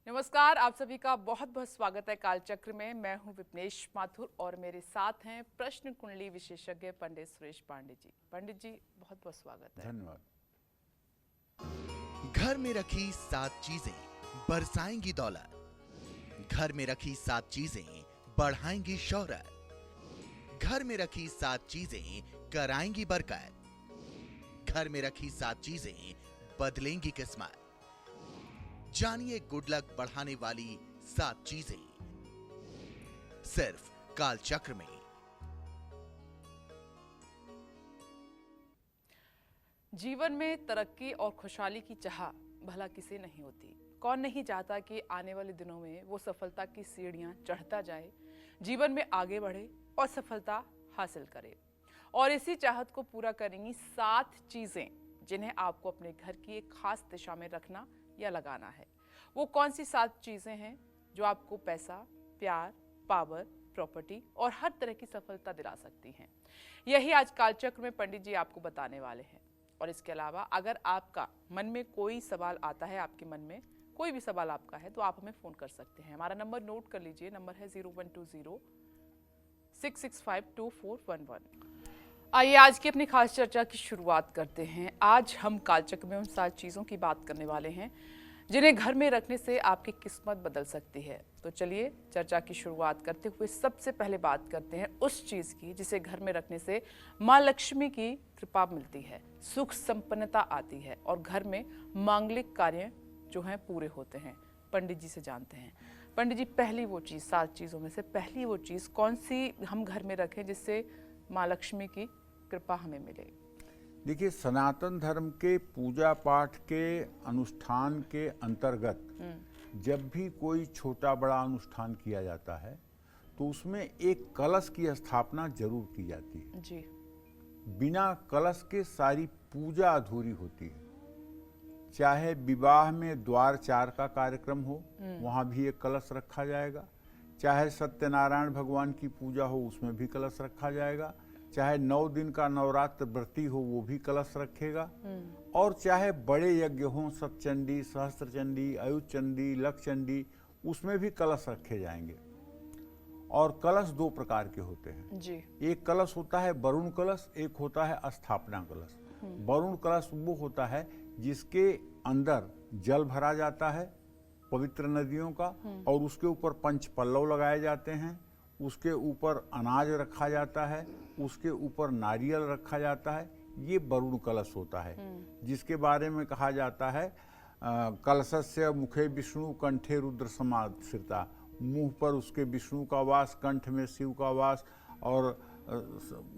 नमस्कार, आप सभी का बहुत बहुत स्वागत है कालचक्र में। मैं हूं विपनेश माथुर और मेरे साथ हैं प्रश्न कुंडली विशेषज्ञ पंडित सुरेश पांडे जी। पंडित जी, बहुत बहुत स्वागत है। धन्यवाद। घर में रखी 7 चीजें बरसाएंगी दौलत। घर में रखी 7 चीजें बढ़ाएंगी शोहरत। घर में रखी 7 चीजें कराएंगी बरकत। घर में रखी 7 चीजें बदलेंगी किस्मत। जानिए गुड लक बढ़ाने वाली 7 चीजें सिर्फ कालचक्र में। जीवन में तरक्की और खुशहाली की चाह भला किसे नहीं होती। कौन नहीं चाहता कि आने वाले दिनों में वो सफलता की सीढ़ियां चढ़ता जाए, जीवन में आगे बढ़े और सफलता हासिल करे। और इसी चाहत को पूरा करेंगी 7 चीजें जिन्हें आपको अपने घर की एक खास दिशा में रखना या लगाना है। वो कौन सी 7 चीजें हैं जो आपको पैसा, प्यार, पावर, प्रॉपर्टी और हर तरह की सफलता दिला सकती हैं। यही आज कालचक्र में पंडित जी आपको बताने वाले हैं। और इसके अलावा अगर आपका मन में कोई सवाल आता है, आपके मन में कोई भी सवाल आपका है, तो आप हमें फोन कर सकते हैं। हमारा नंबर नोट कर लीजिए, नंबर है 0120-665-2411। आइए आज की अपनी खास चर्चा की शुरुआत करते हैं। आज हम कालचक्र में उन 7 चीज़ों की बात करने वाले हैं जिन्हें घर में रखने से आपकी किस्मत बदल सकती है। तो चलिए चर्चा की शुरुआत करते हुए सबसे पहले बात करते हैं उस चीज़ की जिसे घर में रखने से माँ लक्ष्मी की कृपा मिलती है, सुख संपन्नता आती है और घर में मांगलिक कार्य जो हैं पूरे होते हैं। पंडित जी से जानते हैं। पंडित जी, पहली वो चीज़, 7 चीज़ों में से पहली वो चीज़ कौन सी हम घर में रखें जिससे माँ लक्ष्मी की कृपा हमें मिले? देखिए, सनातन धर्म के पूजा पाठ के अनुष्ठान के अंतर्गत जब भी कोई छोटा बड़ा अनुष्ठान किया जाता है तो उसमें एक कलश की स्थापना जरूर की जाती है जी। बिना कलश के सारी पूजा अधूरी होती है। चाहे विवाह में द्वार 4 का कार्यक्रम हो, वहां भी एक कलश रखा जाएगा। चाहे सत्यनारायण भगवान की पूजा हो, उसमें भी कलश रखा जाएगा। चाहे 9 दिन का नवरात्र व्रती हो, वो भी कलश रखेगा। और चाहे बड़े यज्ञ हों, सतचंडी, सहस्त्रचंडी, अयुचंडी, लक्षचंडी, उसमें भी कलश रखे जाएंगे। और कलश 2 प्रकार के होते हैं जी। एक कलश होता है वरुण कलश, एक होता है स्थापना कलश। वरुण कलश वो होता है जिसके अंदर जल भरा जाता है पवित्र नदियों का, और उसके ऊपर 5 पल्लव लगाए जाते हैं, उसके ऊपर अनाज रखा जाता है, उसके ऊपर नारियल रखा जाता है। ये वरुण कलश होता है जिसके बारे में कहा जाता है कलशस्य मुखे विष्णु कंठे रुद्र समाश्रिता। मुंह पर उसके विष्णु का वास, कंठ में शिव का वास, और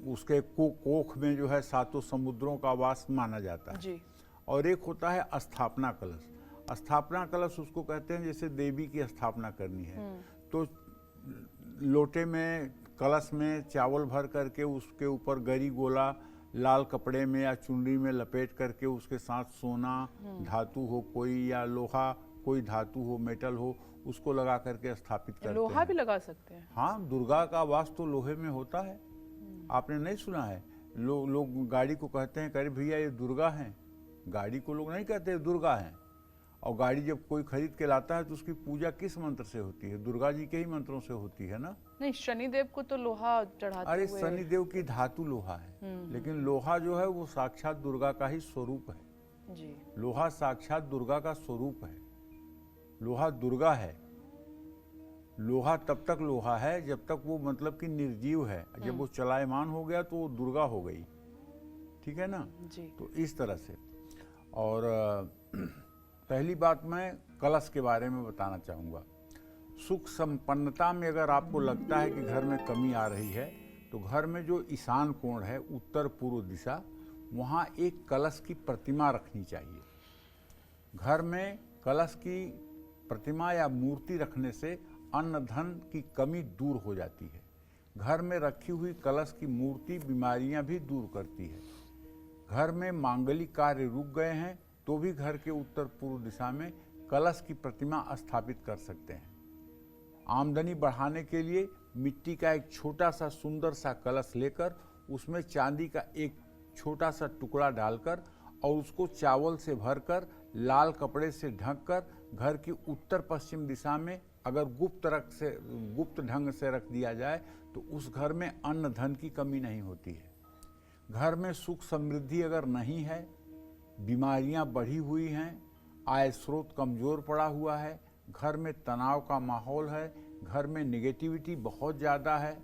उसके कोख में जो है 7 समुद्रों का वास माना जाता है जी। और एक होता है स्थापना कलश। स्थापना कलश उसको कहते हैं जैसे देवी की स्थापना करनी है तो लोटे में, कलश में चावल भर करके उसके ऊपर गरी गोला लाल कपड़े में या चुनरी में लपेट करके उसके साथ सोना धातु हो कोई, या लोहा कोई धातु हो, मेटल हो, उसको लगा करके स्थापित करते हैं। लोहा भी लगा सकते हैं? हाँ, दुर्गा का वास तो लोहे में होता है। आपने नहीं सुना है? लोग गाड़ी को कहते हैं, अरे भैया ये दुर्गा है। गाड़ी को लोग नहीं कहते दुर्गा है। और गाड़ी जब कोई खरीद के लाता है तो उसकी पूजा किस मंत्र से होती है? दुर्गा जी के ही मंत्रों से होती है ना। नहीं, शनिदेव को तो लोहा चढ़ाते अरे हुए। शनिदेव की धातु लोहा है, लेकिन लोहा जो है वो साक्षात दुर्गा का ही स्वरूप है। जी। लोहा साक्षात दुर्गा का स्वरूप है। लोहा दुर्गा है। लोहा तब तक लोहा है जब तक वो मतलब कि निर्जीव है। जब वो चलायमान हो गया तो वो दुर्गा हो गई। ठीक है ना जी। तो इस तरह से। और पहली बात मैं कलश के बारे में बताना चाहूँगा। सुख संपन्नता में अगर आपको लगता है कि घर में कमी आ रही है तो घर में जो ईशान कोण है, उत्तर पूर्व दिशा, वहाँ एक कलश की प्रतिमा रखनी चाहिए। घर में कलश की प्रतिमा या मूर्ति रखने से अन्न धन की कमी दूर हो जाती है। घर में रखी हुई कलश की मूर्ति बीमारियां भी दूर करती है। घर में मांगलिक कार्य रुक गए हैं तो भी घर के उत्तर पूर्व दिशा में कलश की प्रतिमा स्थापित कर सकते हैं। आमदनी बढ़ाने के लिए मिट्टी का एक छोटा सा सुंदर सा कलश लेकर उसमें चांदी का एक छोटा सा टुकड़ा डालकर और उसको चावल से भरकर लाल कपड़े से ढककर घर की उत्तर पश्चिम दिशा में अगर गुप्त ढंग से रख दिया जाए तो उस घर में अन्न धन की कमी नहीं होती है। घर में सुख समृद्धि अगर नहीं है, बीमारियां बढ़ी हुई हैं, आय स्रोत कमजोर पड़ा हुआ है, घर में तनाव का माहौल है, घर में नेगेटिविटी बहुत ज़्यादा है,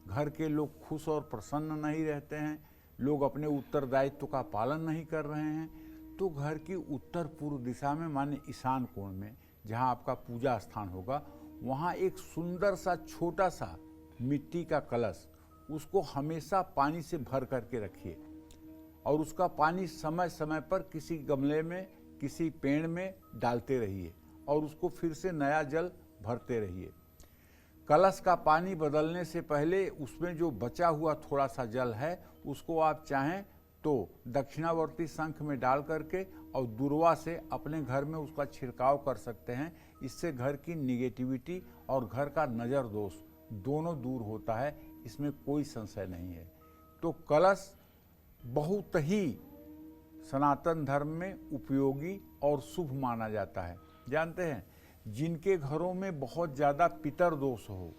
घर के लोग खुश और प्रसन्न नहीं रहते हैं, लोग अपने उत्तरदायित्व का पालन नहीं कर रहे हैं, तो घर की उत्तर पूर्व दिशा में माने ईशान कोण में जहाँ आपका पूजा स्थान होगा, वहाँ एक सुंदर सा छोटा सा मिट्टी का कलश, उसको हमेशा पानी से भर करके रखिए और उसका पानी समय समय पर किसी गमले में, किसी पेड़ में डालते रहिए और उसको फिर से नया जल भरते रहिए। कलश का पानी बदलने से पहले उसमें जो बचा हुआ थोड़ा सा जल है उसको आप चाहें तो दक्षिणावर्ती शंख में डाल करके और दूरवा से अपने घर में उसका छिड़काव कर सकते हैं। इससे घर की निगेटिविटी और घर का नज़र दोष दोनों दूर होता है, इसमें कोई संशय नहीं है। तो कलश बहुत ही सनातन धर्म में उपयोगी और शुभ माना जाता है। जानते हैं, जिनके घरों में बहुत ज़्यादा पितर दोष हो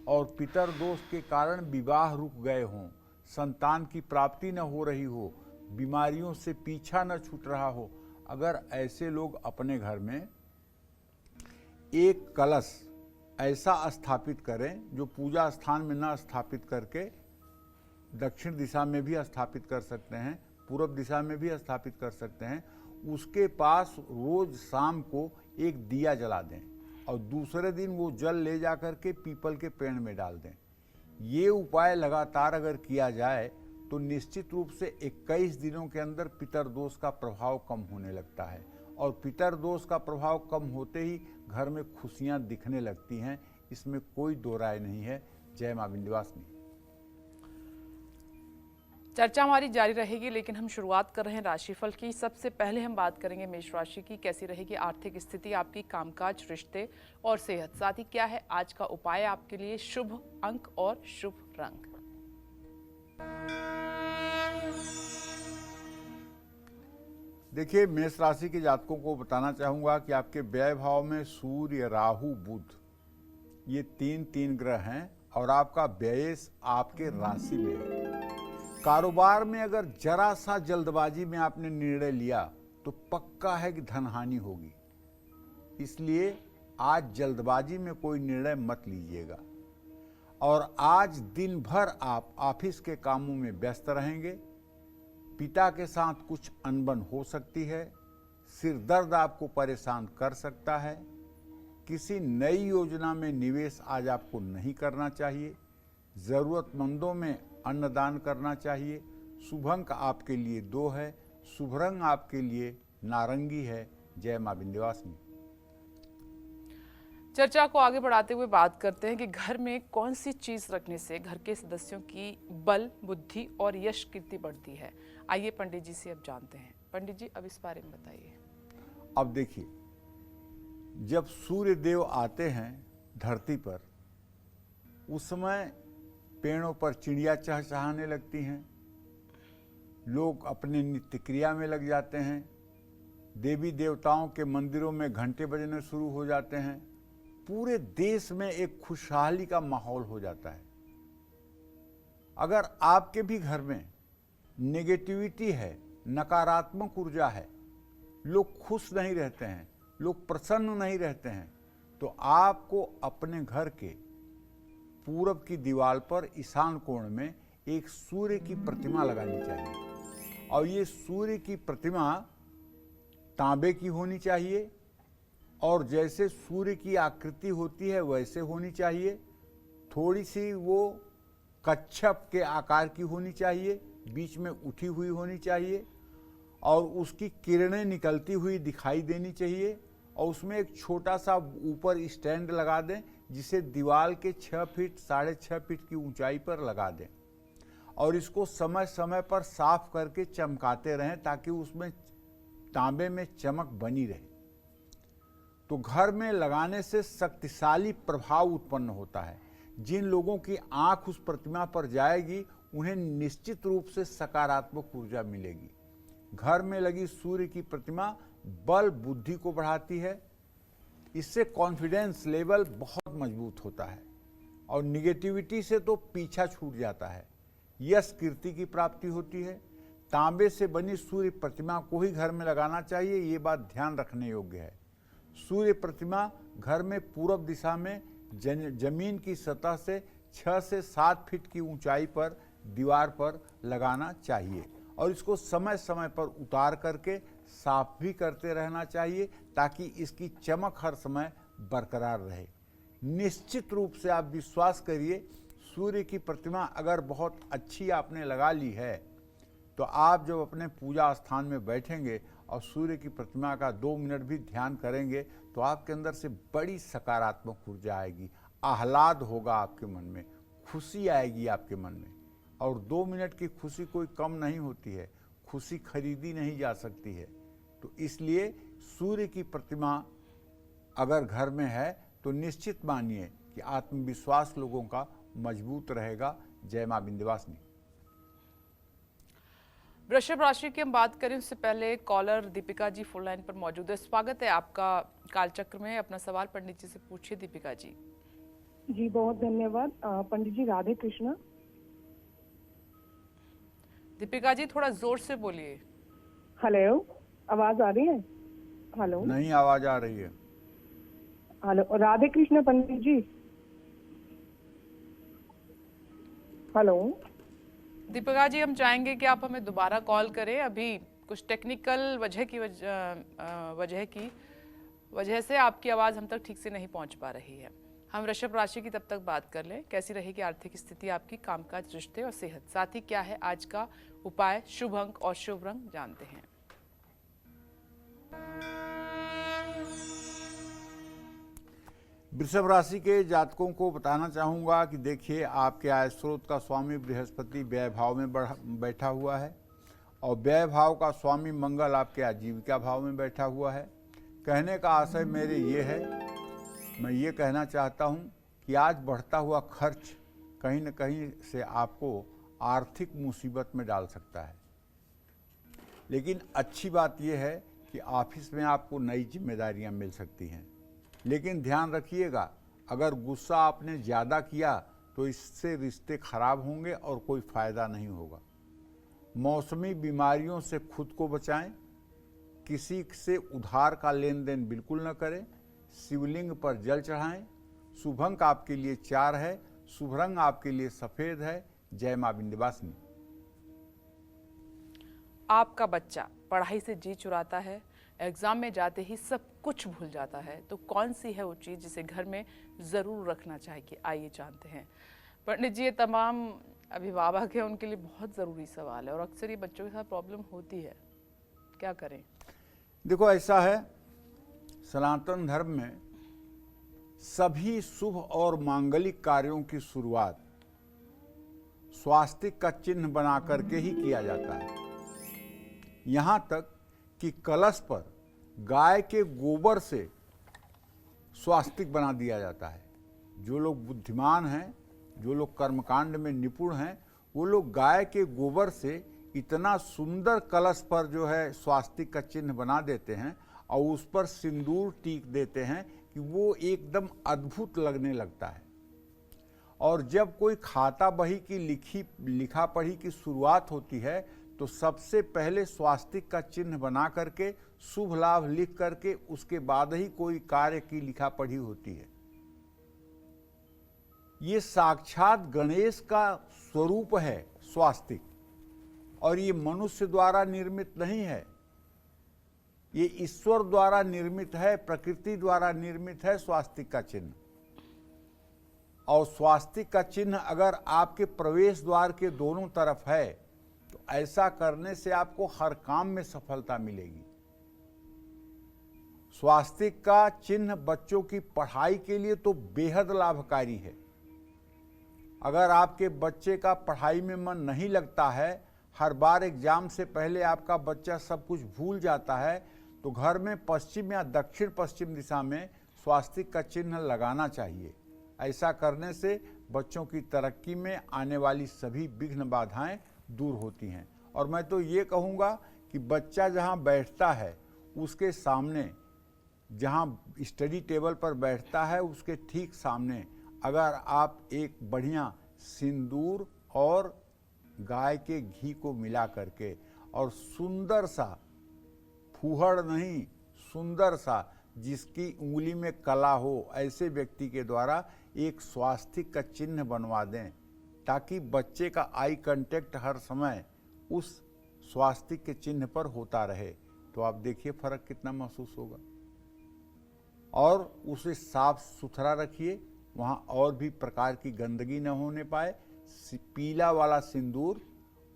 और पितर दोष के कारण विवाह रुक गए हों, संतान की प्राप्ति न हो रही हो, बीमारियों से पीछा न छूट रहा हो, अगर ऐसे लोग अपने घर में एक कलश ऐसा स्थापित करें जो पूजा स्थान में न स्थापित करके दक्षिण दिशा में भी स्थापित कर सकते हैं, पूर्व दिशा में भी स्थापित कर सकते हैं, उसके पास रोज शाम को एक दिया जला दें और दूसरे दिन वो जल ले जा कर के पीपल के पेड़ में डाल दें। ये उपाय लगातार अगर किया जाए तो निश्चित रूप से 21 दिनों के अंदर पितर दोष का प्रभाव कम होने लगता है और पितर दोष का प्रभाव कम होते ही घर में खुशियां दिखने लगती हैं। इसमें कोई दो राय नहीं है। जय मां विंध्यवासिनी। चर्चा हमारी जारी रहेगी, लेकिन हम शुरुआत कर रहे हैं राशिफल की। सबसे पहले हम बात करेंगे मेष राशि की। कैसी रहेगी आर्थिक स्थिति आपकी, कामकाज, रिश्ते और सेहत, साथ ही क्या है आज का उपाय आपके लिए, शुभ अंक और शुभ रंग। देखिए, मेष राशि के जातकों को बताना चाहूंगा कि आपके व्यय भाव में सूर्य, राहु, बुध ये तीन ग्रह हैं और आपका व्यय आपके राशि में है। कारोबार में अगर जरा सा जल्दबाजी में आपने निर्णय लिया तो पक्का है कि धनहानि होगी, इसलिए आज जल्दबाजी में कोई निर्णय मत लीजिएगा। और आज दिन भर आप ऑफिस के कामों में व्यस्त रहेंगे। पिता के साथ कुछ अनबन हो सकती है, सिर दर्द आपको परेशान कर सकता है। किसी नई योजना में निवेश आज आपको नहीं करना चाहिए। जरूरतमंदों में अन्नदान करना चाहिए। शुभ अंक आपके लिए 2 है, शुभ रंग आपके लिए नारंगी है। जय मां विंध्यवासिनी। चर्चा को आगे बढ़ाते हुए बात करते हैं कि घर में कौन सी चीज रखने से घर के सदस्यों की बल, बुद्धि और यश कीर्ति बढ़ती है। आइए पंडित जी से अब जानते हैं। पंडित जी, अब इस बारे में बताइए। अब देखिए, जब सूर्य देव आते हैं धरती पर, उस समय पेड़ों पर चिड़िया चहचहाने लगती हैं, लोग अपने नित्य क्रिया में लग जाते हैं, देवी देवताओं के मंदिरों में घंटे बजने शुरू हो जाते हैं, पूरे देश में एक खुशहाली का माहौल हो जाता है। अगर आपके भी घर में नेगेटिविटी है, नकारात्मक ऊर्जा है, लोग खुश नहीं रहते हैं, लोग प्रसन्न नहीं रहते हैं, तो आपको अपने घर के पूरब की दीवार पर ईशान कोण में एक सूर्य की प्रतिमा लगानी चाहिए और ये सूर्य की प्रतिमा तांबे की होनी चाहिए और जैसे सूर्य की आकृति होती है वैसे होनी चाहिए। थोड़ी सी वो कच्छप के आकार की होनी चाहिए, बीच में उठी हुई होनी चाहिए और उसकी किरणें निकलती हुई दिखाई देनी चाहिए और उसमें एक छोटा सा ऊपर स्टैंड लगा दें जिसे दीवार के 6 फीट 6.5 फीट की ऊंचाई पर लगा दें और इसको समय समय पर साफ करके चमकाते रहें ताकि उसमें तांबे में चमक बनी रहे। तो घर में लगाने से शक्तिशाली प्रभाव उत्पन्न होता है। जिन लोगों की आंख उस प्रतिमा पर जाएगी उन्हें निश्चित रूप से सकारात्मक ऊर्जा मिलेगी। घर में लगी सूर्य की प्रतिमा बल, बुद्धि को बढ़ाती है, इससे कॉन्फिडेंस लेवल बहुत मजबूत होता है और निगेटिविटी से तो पीछा छूट जाता है। यश कीर्ति की प्राप्ति होती है। तांबे से बनी सूर्य प्रतिमा को ही घर में लगाना चाहिए, ये बात ध्यान रखने योग्य है। सूर्य प्रतिमा घर में पूरब दिशा में जमीन की सतह से 6 से 7 फीट की ऊंचाई पर दीवार पर लगाना चाहिए और इसको समय समय पर उतार करके साफ भी करते रहना चाहिए ताकि इसकी चमक हर समय बरकरार रहे। निश्चित रूप से आप विश्वास करिए, सूर्य की प्रतिमा अगर बहुत अच्छी आपने लगा ली है तो आप जब अपने पूजा स्थान में बैठेंगे और सूर्य की प्रतिमा का 2 मिनट भी ध्यान करेंगे तो आपके अंदर से बड़ी सकारात्मक ऊर्जा आएगी, आह्लाद होगा आपके मन में, खुशी आएगी आपके मन में। और 2 मिनट की खुशी कोई कम नहीं होती है, खुशी खरीदी नहीं जा सकती है। तो इसलिए सूर्य की प्रतिमा अगर घर में है तो निश्चित मानिए कि आत्मविश्वास लोगों का मजबूत रहेगा। जय मां विंध्यवासिनी। वृषभ राशि की हम बात करें उससे पहले collar Deepika ji phone line पर मौजूद है। स्वागत है आपका कालचक्र में। अपना सवाल पंडित जी से पूछिए दीपिका जी। जी बहुत धन्यवाद। पंडित जी राधे कृष्णा। दीपिका जी थोड़ा जोर से बोलिए। हेलो, आवाज आ रही है? हेलो, नहीं आवाज आ रही है। हेलो, राधे कृष्ण पंडित जी। हेलो दीपिका जी, हम चाहेंगे कि आप हमें दोबारा कॉल करें। अभी कुछ टेक्निकल वजह से आपकी आवाज़ हम तक ठीक से नहीं पहुंच पा रही है। हम वृषभ राशि की तब तक बात कर लें, कैसी रहेगी आर्थिक स्थिति आपकी, कामकाज, रिश्ते और सेहत, साथ ही क्या है आज का उपाय, शुभ अंक और शुभ रंग जानते हैं। वृषभ राशि के जातकों को बताना चाहूँगा कि देखिए, आपके आय स्रोत का स्वामी बृहस्पति व्यय भाव में बैठा हुआ है और व्यय भाव का स्वामी मंगल आपके आजीविका भाव में बैठा हुआ है। कहने का आशय मेरे ये है, मैं ये कहना चाहता हूँ कि आज बढ़ता हुआ खर्च कहीं न कहीं से आपको आर्थिक मुसीबत में डाल सकता है। लेकिन अच्छी बात यह है कि ऑफिस में आपको नई जिम्मेदारियां मिल सकती हैं। लेकिन ध्यान रखिएगा, अगर गुस्सा आपने ज़्यादा किया तो इससे रिश्ते खराब होंगे और कोई फ़ायदा नहीं होगा। मौसमी बीमारियों से खुद को बचाएं। किसी से उधार का लेन देन बिल्कुल न करें। शिवलिंग पर जल चढ़ाएं। शुभ अंक आपके लिए 4 है। शुभ रंग आपके लिए सफ़ेद है। जय मां विंध्यवासिनी। आपका बच्चा पढ़ाई से जी चुराता है, एग्जाम में जाते ही सब कुछ भूल जाता है, तो कौन सी है वो चीज़ जिसे घर में ज़रूर रखना चाहिए? आइए जानते हैं। पंडित जी, ये तमाम अभिभावक हैं, उनके लिए बहुत ज़रूरी सवाल है और अक्सर ये बच्चों के साथ प्रॉब्लम होती है, क्या करें? देखो, ऐसा है, सनातन धर्म में सभी शुभ और मांगलिक कार्यों की शुरुआत स्वास्तिक का चिन्ह बना करके ही किया जाता है। यहाँ तक कि कलश पर गाय के गोबर से स्वास्तिक बना दिया जाता है। जो लोग बुद्धिमान हैं, जो लोग कर्मकांड में निपुण हैं, वो लोग गाय के गोबर से इतना सुंदर कलश पर जो है स्वास्तिक का चिन्ह बना देते हैं और उस पर सिंदूर टीक देते हैं कि वो एकदम अद्भुत लगने लगता है। और जब कोई खाता बही की लिखा पढ़ी की शुरुआत होती है तो सबसे पहले स्वास्तिक का चिन्ह बना करके शुभ लाभ लिख करके उसके बाद ही कोई कार्य की लिखा पढ़ी होती है। ये साक्षात गणेश का स्वरूप है स्वास्तिक, और ये मनुष्य द्वारा निर्मित नहीं है, ये ईश्वर द्वारा निर्मित है, प्रकृति द्वारा निर्मित है स्वास्तिक का चिन्ह। और स्वास्तिक का चिन्ह अगर आपके प्रवेश द्वार के दोनों तरफ है तो ऐसा करने से आपको हर काम में सफलता मिलेगी। स्वास्तिक का चिन्ह बच्चों की पढ़ाई के लिए तो बेहद लाभकारी है। अगर आपके बच्चे का पढ़ाई में मन नहीं लगता है, हर बार एग्जाम से पहले आपका बच्चा सब कुछ भूल जाता है, तो घर में पश्चिम या दक्षिण पश्चिम दिशा में स्वास्तिक का चिन्ह लगाना चाहिए। ऐसा करने से बच्चों की तरक्की में आने वाली सभी विघ्न बाधाएं दूर होती हैं। और मैं तो ये कहूँगा कि बच्चा जहाँ बैठता है उसके सामने जहाँ स्टडी टेबल पर बैठता है उसके ठीक सामने अगर आप एक बढ़िया सिंदूर और गाय के घी को मिला करके और सुंदर सा, फूहड़ नहीं, सुंदर सा, जिसकी उंगली में कला हो, ऐसे व्यक्ति के द्वारा एक स्वास्तिक का चिन्ह बनवा दें ताकि बच्चे का आई कांटेक्ट हर समय उस स्वास्तिक के चिन्ह पर होता रहे, तो आप देखिए फर्क कितना महसूस होगा। और उसे साफ सुथरा रखिए, वहाँ और भी प्रकार की गंदगी न होने पाए। पीला वाला सिंदूर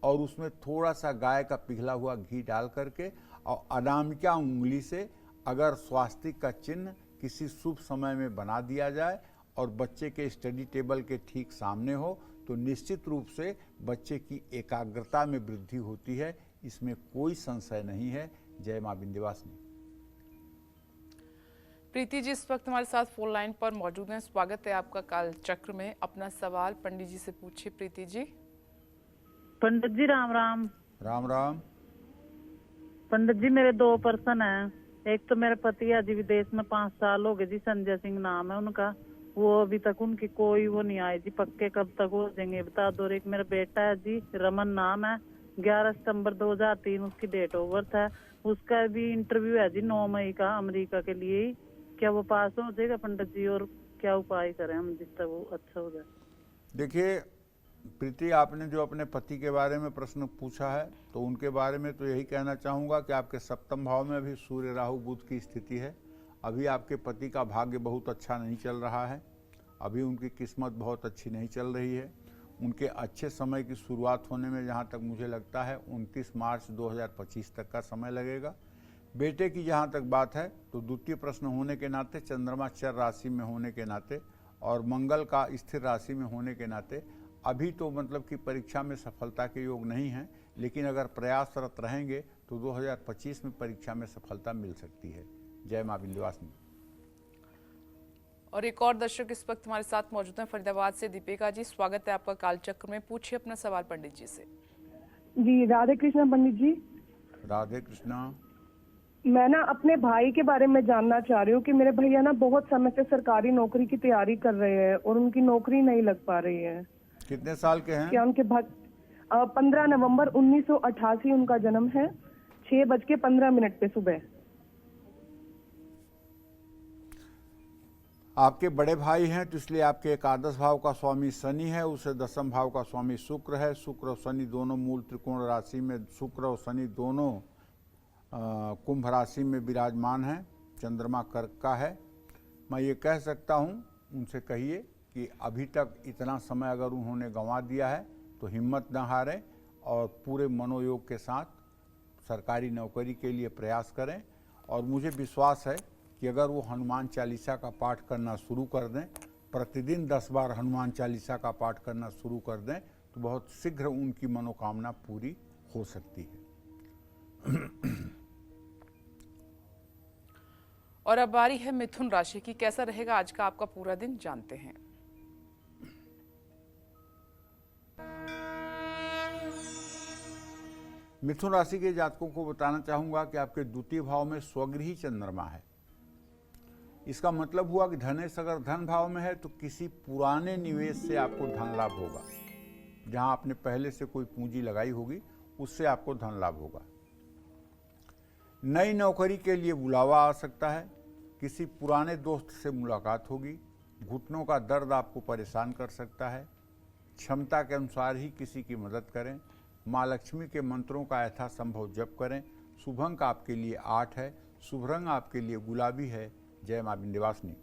और उसमें थोड़ा सा गाय का पिघला हुआ घी डाल करके और अनामिका उंगली से अगर स्वास्तिक का चिन्ह किसी शुभ समय में बना दिया जाए और बच्चे के स्टडी टेबल के ठीक सामने हो तो निश्चित रूप से बच्चे की एकाग्रता में वृद्धि होती है, इसमें कोई संशय नहीं है। जय मां विंध्यवासिनी। प्रीति जी इस वक्त हमारे साथ फोन लाइन पर मौजूद हैं। स्वागत है आपका काल चक्र में। अपना सवाल पंडित जी से पूछिए। प्रीति जी। पंडित जी राम राम। राम राम। पंडित जी मेरे 2 पर्सन हैं। एक तो मेरे पति है जी, विदेश में 5 साल हो गए जी, संजय सिंह नाम है उनका, वो अभी तक उनकी कोई वो नहीं आई जी, पक्के कब तक हो जाएंगे बता दो। एक मेरा बेटा है जी, रमन नाम है, 11 सितंबर 2003 उसकी डेट ऑफ बर्थ है। उसका भी इंटरव्यू है जी 9 मई का अमेरिका के लिए। क्या वो पास हो जाएगा पंडित जी, और क्या उपाय करें हम जिससे वो अच्छा हो जाए? देखिए प्रीति, आपने जो अपने पति के बारे में प्रश्न पूछा है तो उनके बारे में तो यही कहना चाहूँगा कि आपके सप्तम भाव में अभी सूर्य राहु बुध की स्थिति है। अभी आपके पति का भाग्य बहुत अच्छा नहीं चल रहा है, अभी उनकी किस्मत बहुत अच्छी नहीं चल रही है। उनके अच्छे समय की शुरुआत होने में जहाँ तक मुझे लगता है 29 मार्च 2025 तक का समय लगेगा। बेटे की जहाँ तक बात है तो द्वितीय प्रश्न होने के नाते, चंद्रमा चर राशि में होने के नाते और मंगल का स्थिर राशि में होने के नाते अभी तो मतलब कि परीक्षा में सफलता के योग नहीं है, लेकिन अगर प्रयासरत रहेंगे तो 2025 में परीक्षा में सफलता मिल सकती है। जय मां विंध्यवासिनी। और एक और दर्शक इस वक्त हमारे साथ मौजूद हैं फरीदाबाद से। दीपिका जी स्वागत है आपका कालचक्र में। पूछिए अपना सवाल पंडित जी से। जी राधे कृष्णा पंडित जी। राधे कृष्णा। मैं ना अपने भाई के बारे में जानना चाह रही हूँ कि मेरे भैया ना बहुत समय से सरकारी नौकरी की तैयारी कर रहे हैं और उनकी नौकरी नहीं लग पा रही है। कितने साल के हैं? क्या उनके 15 नवंबर 1988 उनका जन्म है, 6:15 पे सुबह। आपके बड़े भाई हैं तो इसलिए आपके एकादश भाव का स्वामी शनि है, उसे दसम भाव का स्वामी शुक्र है। शुक्र और शनि दोनों मूल त्रिकोण राशि में, शुक्र और शनि दोनों कुंभ राशि में विराजमान हैं। चंद्रमा कर्क का है। मैं ये कह सकता हूँ, उनसे कहिए कि अभी तक इतना समय अगर उन्होंने गंवा दिया है तो हिम्मत न हारें और पूरे मनोयोग के साथ सरकारी नौकरी के लिए प्रयास करें। और मुझे विश्वास है कि अगर वो हनुमान चालीसा का पाठ करना शुरू कर दें, प्रतिदिन 10 बार हनुमान चालीसा का पाठ करना शुरू कर दें, तो बहुत शीघ्र उनकी मनोकामना पूरी हो सकती है। और अब बारी है मिथुन राशि की। कैसा रहेगा आज का आपका पूरा दिन, जानते हैं। मिथुन राशि के जातकों को बताना चाहूंगा कि आपके द्वितीय भाव में स्वगृही चंद्रमा है। इसका मतलब हुआ कि धनेश अगर धन भाव में है तो किसी पुराने निवेश से आपको धन लाभ होगा। जहां आपने पहले से कोई पूंजी लगाई होगी उससे आपको धन लाभ होगा। नई नौकरी के लिए बुलावा आ सकता है। किसी पुराने दोस्त से मुलाकात होगी। घुटनों का दर्द आपको परेशान कर सकता है। क्षमता के अनुसार ही किसी की मदद करें। माँ लक्ष्मी के मंत्रों का यथासंभव जप करें। शुभ अंक आपके लिए 8 है। शुभ रंग आपके लिए गुलाबी है। जय मां विंध्यवासिनी।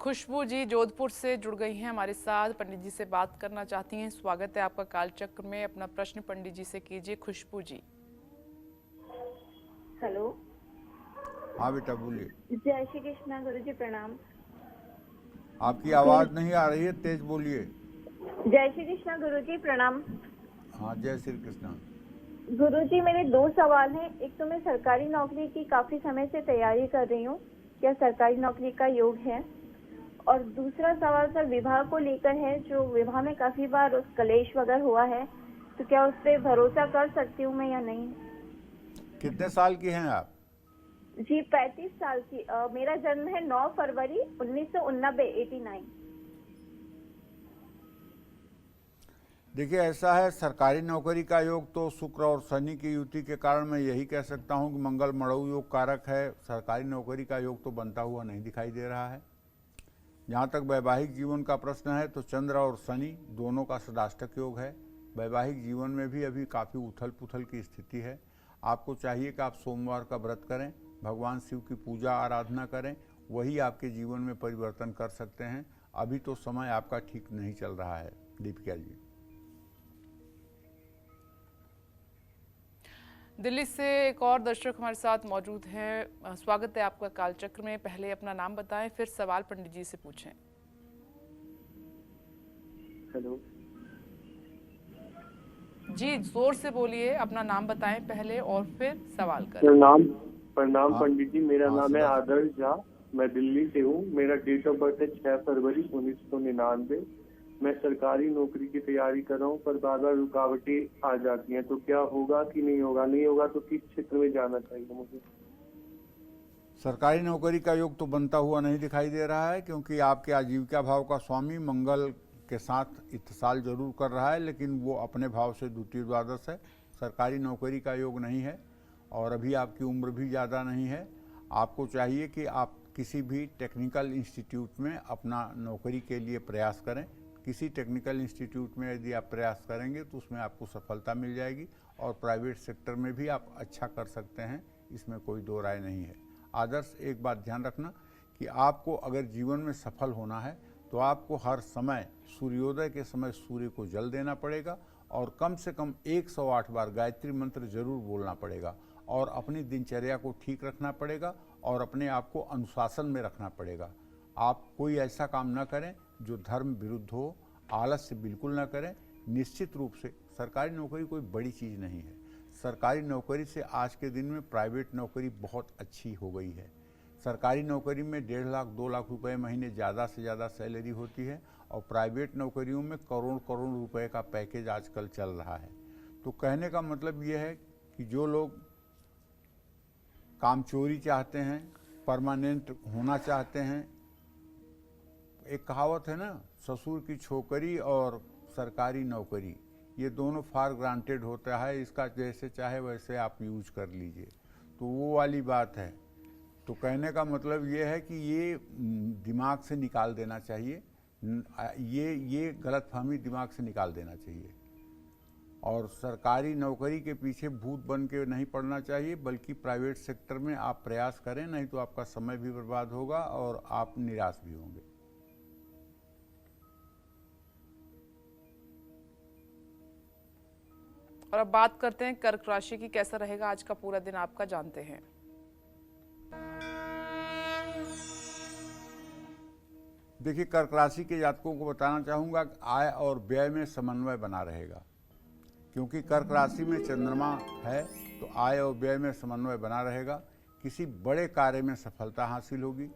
खुशबू जी जोधपुर से जुड़ गई हैं हमारे साथ, पंडित जी से बात करना चाहती हैं। स्वागत है आपका कालचक्र में। अपना प्रश्न पंडित जी से कीजिए। खुशबू जी। हेलो। हाँ बेटा बोलिए। जय श्री कृष्णा गुरु जी, प्रणाम। आपकी आवाज नहीं आ रही है, तेज बोलिए। जय श्री कृष्णा गुरु जी, प्रणाम। हाँ जय श्री कृष्णा। गुरु जी मेरे 2 सवाल हैं। एक तो मैं सरकारी नौकरी की काफी समय से तैयारी कर रही हूँ, क्या सरकारी नौकरी का योग है? और दूसरा सवाल सर विवाह को लेकर है, जो विवाह में काफी बार उस कलेश वगैरह हुआ है, तो क्या उस पर भरोसा कर सकती हूँ मैं या नहीं? कितने साल की हैं आप? जी 35 साल की। मेरा जन्म है 9 फरवरी 1989, 89। देखिए, ऐसा है, सरकारी नौकरी का योग तो शुक्र और शनि की युति के कारण मैं यही कह सकता हूं कि मंगल मड़ऊ योग कारक है। सरकारी नौकरी का योग तो बनता हुआ नहीं दिखाई दे रहा है। जहाँ तक वैवाहिक जीवन का प्रश्न है तो चंद्र और शनि दोनों का सदाष्टक योग है। वैवाहिक जीवन में भी अभी काफ़ी उथल पुथल की स्थिति है। आपको चाहिए कि आप सोमवार का व्रत करें, भगवान शिव की पूजा आराधना करें, वही आपके जीवन में परिवर्तन कर सकते हैं। अभी तो समय आपका ठीक नहीं चल रहा है। दीपिका जी। दिल्ली से एक और दर्शक हमारे साथ मौजूद हैं। स्वागत है आपका कालचक्र में। पहले अपना नाम बताएं, फिर सवाल पंडित जी से पूछें। हेलो जी, जोर से बोलिए, अपना नाम बताएं पहले और फिर सवाल करें। प्रणाम हाँ। पंडित जी। मेरा हाँ, नाम है सदा। आदर्श झा। मैं दिल्ली से हूँ। मेरा डेट ऑफ बर्थ है 6 फरवरी 1999। मैं सरकारी नौकरी की तैयारी कर रहा हूँ, पर बार बार रुकावटें आ जाती हैं। तो क्या होगा कि नहीं होगा? नहीं होगा तो किस क्षेत्र में जाना चाहिए मुझे? सरकारी नौकरी का योग तो बनता हुआ नहीं दिखाई दे रहा है, क्योंकि आपके आजीविका भाव का स्वामी मंगल के साथ इत्तिसाल जरूर कर रहा है, लेकिन वो अपने भाव से द्वितीय द्वादश है। सरकारी नौकरी का योग नहीं है और अभी आपकी उम्र भी ज़्यादा नहीं है। आपको चाहिए कि आप किसी भी टेक्निकल इंस्टीट्यूट में अपना नौकरी के लिए प्रयास करें। किसी टेक्निकल इंस्टीट्यूट में यदि आप प्रयास करेंगे तो उसमें आपको सफलता मिल जाएगी और प्राइवेट सेक्टर में भी आप अच्छा कर सकते हैं, इसमें कोई दो राय नहीं है। आदर्श, एक बात ध्यान रखना कि आपको अगर जीवन में सफल होना है तो आपको हर समय सूर्योदय के समय सूर्य को जल देना पड़ेगा और कम से कम 108 बार गायत्री मंत्र जरूर बोलना पड़ेगा और अपनी दिनचर्या को ठीक रखना पड़ेगा और अपने आप को अनुशासन में रखना पड़ेगा। आप कोई ऐसा काम ना करें जो धर्म विरुद्ध हो, आलस्य बिल्कुल ना करें। निश्चित रूप से सरकारी नौकरी कोई बड़ी चीज़ नहीं है। सरकारी नौकरी से आज के दिन में प्राइवेट नौकरी बहुत अच्छी हो गई है। सरकारी नौकरी में 1.5 लाख 2 लाख रुपए महीने ज़्यादा से ज़्यादा सैलरी होती है और प्राइवेट नौकरियों में करोड़ करोड़ रुपए का पैकेज आजकल चल रहा है। तो कहने का मतलब ये है कि जो लोग कामचोरी चाहते हैं, परमानेंट होना चाहते हैं, एक कहावत है ना, ससुर की छोकरी और सरकारी नौकरी, ये दोनों फॉर ग्रांटेड होता है, इसका जैसे चाहे वैसे आप यूज कर लीजिए, तो वो वाली बात है। तो कहने का मतलब ये है कि ये दिमाग से निकाल देना चाहिए, ये गलतफहमी दिमाग से निकाल देना चाहिए और सरकारी नौकरी के पीछे भूत बन के नहीं पड़ना चाहिए, बल्कि प्राइवेट सेक्टर में आप प्रयास करें, नहीं तो आपका समय भी बर्बाद होगा और आप निराश भी होंगे। और अब बात करते हैं कर्क राशि की। कैसा रहेगा आज का पूरा दिन आपका, जानते हैं। देखिए, कर्क राशि के जातकों को बताना चाहूँगा कि आय और व्यय में समन्वय बना रहेगा, क्योंकि कर्क राशि में चंद्रमा है तो आय और व्यय में समन्वय बना रहेगा। किसी बड़े कार्य में सफलता हासिल होगी।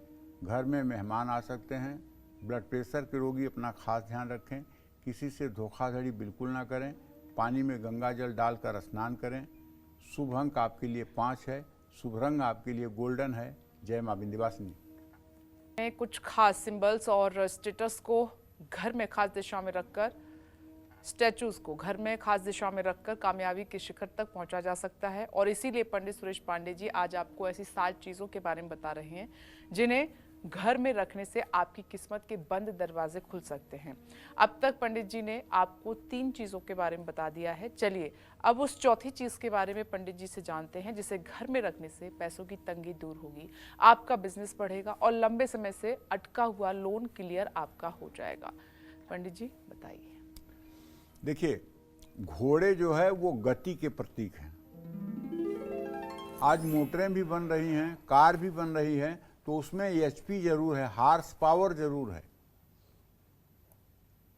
घर में मेहमान आ सकते हैं। ब्लड प्रेशर के रोगी अपना खास ध्यान रखें। किसी से धोखाधड़ी बिल्कुल ना करें। पानी में गंगा जल डालकर स्नान करें। शुभ अंक आपके लिए 5 है। शुभ रंग आपके लिए गोल्डन है। जय मां विंध्यवासिनी। कुछ खास सिंबल्स और स्टेटस को घर में खास दिशा में रखकर, स्टैचूज को घर में खास दिशा में रखकर कामयाबी के शिखर तक पहुंचा जा सकता है। और इसीलिए पंडित सुरेश पांडे जी आज आपको ऐसी 7 चीज़ों के बारे में बता रहे हैं जिन्हें घर में रखने से आपकी किस्मत के बंद दरवाजे खुल सकते हैं। अब तक पंडित जी ने आपको 3 चीज़ों के बारे में बता दिया है। चलिए अब उस चौथी चीज़ के बारे में पंडित जी से जानते हैं, जिसे घर में रखने से पैसों की तंगी दूर होगी, आपका बिजनेस बढ़ेगा और लंबे समय से अटका हुआ लोन क्लियर आपका हो जाएगा। पंडित जी बताइए। देखिए, घोड़े जो है वो गति के प्रतीक हैं। आज मोटरें भी बन रही हैं, कार भी बन रही है, तो उसमें एचपी जरूर है, हार्स पावर जरूर है।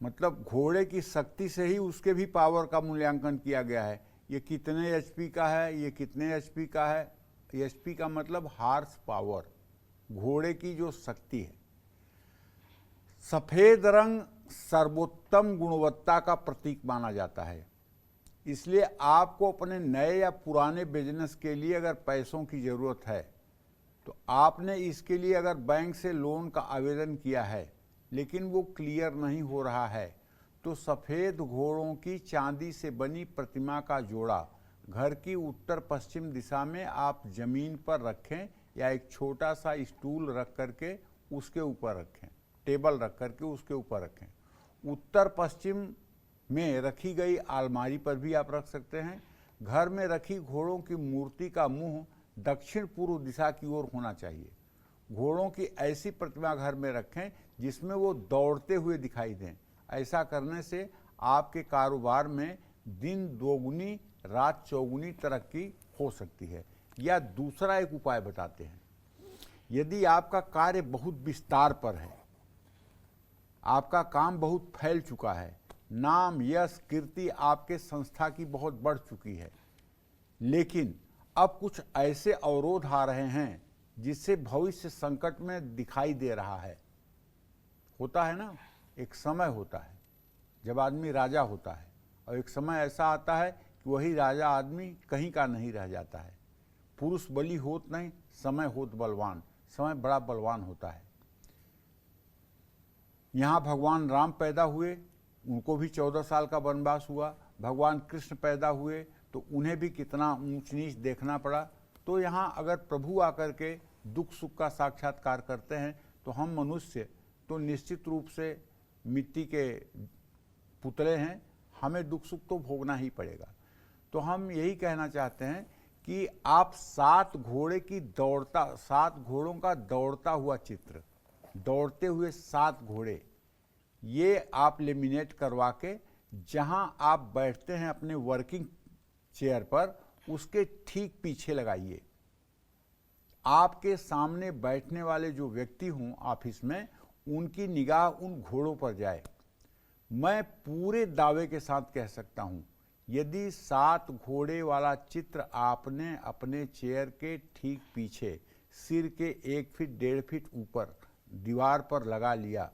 मतलब घोड़े की शक्ति से ही उसके भी पावर का मूल्यांकन किया गया है। ये कितने एचपी का है, ये कितने एचपी का है। एचपी का मतलब हार्स पावर, घोड़े की जो शक्ति है। सफेद रंग सर्वोत्तम गुणवत्ता का प्रतीक माना जाता है। इसलिए आपको अपने नए या पुराने बिजनेस के लिए अगर पैसों की जरूरत है तो आपने इसके लिए अगर बैंक से लोन का आवेदन किया है लेकिन वो क्लियर नहीं हो रहा है, तो सफ़ेद घोड़ों की चांदी से बनी प्रतिमा का जोड़ा घर की उत्तर पश्चिम दिशा में आप जमीन पर रखें या एक छोटा सा स्टूल रख करके उसके ऊपर रखें, टेबल रख करके उसके ऊपर रखें। उत्तर पश्चिम में रखी गई अलमारी पर भी आप रख सकते हैं। घर में रखी घोड़ों की मूर्ति का मुंह दक्षिण पूर्व दिशा की ओर होना चाहिए। घोड़ों की ऐसी प्रतिमा घर में रखें जिसमें वो दौड़ते हुए दिखाई दें। ऐसा करने से आपके कारोबार में दिन दोगुनी रात चौगुनी तरक्की हो सकती है। या दूसरा एक उपाय बताते हैं, यदि आपका कार्य बहुत विस्तार पर है, आपका काम बहुत फैल चुका है, नाम यश कीर्ति आपके संस्था की बहुत बढ़ चुकी है, लेकिन अब कुछ ऐसे अवरोध आ रहे हैं जिससे भविष्य संकट में दिखाई दे रहा है। होता है ना, एक समय होता है जब आदमी राजा होता है और एक समय ऐसा आता है कि वही राजा आदमी कहीं का नहीं रह जाता है। पुरुष बली होत नहीं, समय होत बलवान। समय बड़ा बलवान होता है। यहाँ भगवान राम पैदा हुए, उनको भी 14 साल का वनवास हुआ। भगवान कृष्ण पैदा हुए तो उन्हें भी कितना ऊंच नीच देखना पड़ा। तो यहाँ अगर प्रभु आकर के दुख सुख का साक्षात्कार करते हैं तो हम मनुष्य तो निश्चित रूप से मिट्टी के पुतले हैं, हमें दुख सुख तो भोगना ही पड़ेगा। तो हम यही कहना चाहते हैं कि आप 7 घोड़ों का दौड़ता हुआ चित्र, दौड़ते हुए 7 घोड़े, ये आप लेमिनेट करवा के जहां आप बैठते हैं अपने वर्किंग चेयर पर, उसके ठीक पीछे लगाइए। आपके सामने बैठने वाले जो व्यक्ति हों ऑफिस में, उनकी निगाह उन घोड़ों पर जाए। मैं पूरे दावे के साथ कह सकता हूं, यदि 7 घोड़े वाला चित्र आपने अपने चेयर के ठीक पीछे सिर के 1 फीट 1.5 फीट ऊपर दीवार पर लगा लिया,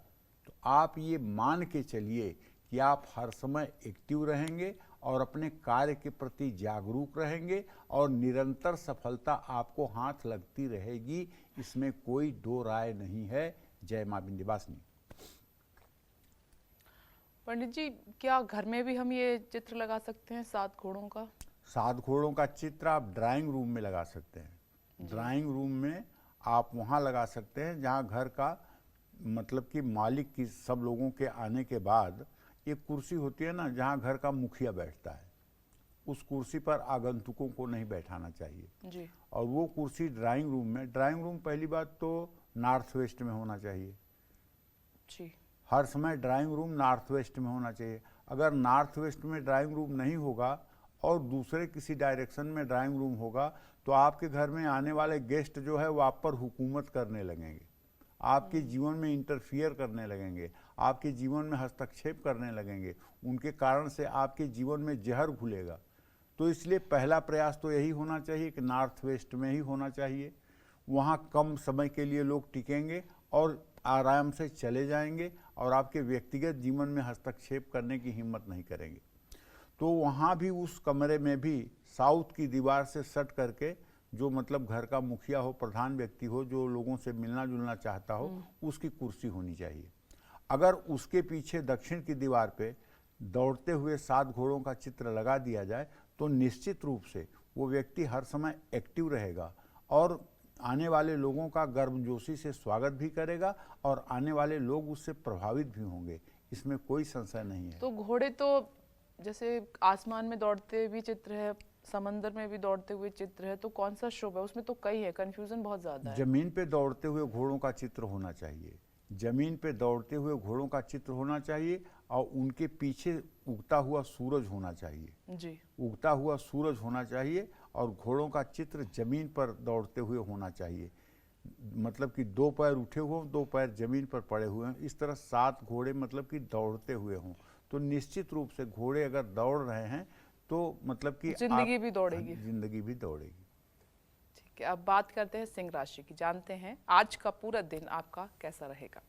तो आप ये मान के चलिए कि आप हर समय एक्टिव रहेंगे और अपने कार्य के प्रति जागरूक रहेंगे और निरंतर सफलता आपको हाथ लगती रहेगी। इसमें कोई दो राय नहीं है। जय मां विंध्यवासिनी। पंडित जी, क्या घर में भी हम ये चित्र लगा सकते हैं 7 घोड़ों का? 7 घोड़ों का चित्र आप ड्राइंग रूम में लगा सकते हैं। ड्राइंग रूम में आप वहाँ लगा सकते हैं जहाँ घर का मतलब कि मालिक की सब लोगों के आने के बाद एक कुर्सी होती है ना, जहाँ घर का मुखिया बैठता है, उस कुर्सी पर आगंतुकों को नहीं बैठाना चाहिए जी। और वो कुर्सी ड्राइंग रूम में, ड्राइंग रूम पहली बात तो नॉर्थ वेस्ट में होना चाहिए जी। हर समय ड्राइंग रूम नॉर्थ वेस्ट में होना चाहिए। अगर नॉर्थ वेस्ट में ड्राइंग रूम नहीं होगा और दूसरे किसी डायरेक्शन में ड्राइंग रूम होगा तो आपके घर में आने वाले गेस्ट जो है वो आप पर हुकूमत करने लगेंगे, आपके जीवन में इंटरफियर करने लगेंगे, आपके जीवन में हस्तक्षेप करने लगेंगे। उनके कारण से आपके जीवन में जहर घुलेगा। तो इसलिए पहला प्रयास तो यही होना चाहिए कि नॉर्थ वेस्ट में ही होना चाहिए। वहाँ कम समय के लिए लोग टिकेंगे और आराम से चले जाएंगे और आपके व्यक्तिगत जीवन में हस्तक्षेप करने की हिम्मत नहीं करेंगे। तो वहाँ भी उस कमरे में भी साउथ की दीवार से सट करके जो मतलब घर का मुखिया हो, प्रधान व्यक्ति हो, जो लोगों से मिलना जुलना चाहता हो, उसकी कुर्सी होनी चाहिए। अगर उसके पीछे दक्षिण की दीवार पे दौड़ते हुए 7 घोड़ों का चित्र लगा दिया जाए तो निश्चित रूप से वो व्यक्ति हर समय एक्टिव रहेगा और आने वाले लोगों का गर्मजोशी से स्वागत भी करेगा और आने वाले लोग उससे प्रभावित भी होंगे। इसमें कोई संशय नहीं है। तो घोड़े तो जैसे आसमान में दौड़ते भी चित्र है, समंदर में भी दौड़ते हुए चित्र है, तो कौन सा शुभ है? उसमें तो कई है, कंफ्यूजन बहुत ज्यादा है। जमीन पे दौड़ते हुए घोड़ों का चित्र होना चाहिए, जमीन पे दौड़ते हुए घोड़ों का चित्र होना चाहिए और उनके पीछे उगता हुआ सूरज होना चाहिए जी। उगता हुआ सूरज होना चाहिए और घोड़ों का चित्र जमीन पर दौड़ते हुए होना चाहिए। मतलब कि 2 पैर उठे हुए हों, 2 पैर जमीन पर पड़े हुए हैं। इस तरह 7 घोड़े मतलब कि दौड़ते हुए हों। तो निश्चित रूप से घोड़े अगर दौड़ रहे हैं तो मतलब कि जिंदगी भी दौड़ेगी। जिंदगी भी दौड़ेगी। ठीक है, अब बात करते हैं सिंह राशि की। जानते हैं आज का पूरा दिन आपका कैसा रहेगा।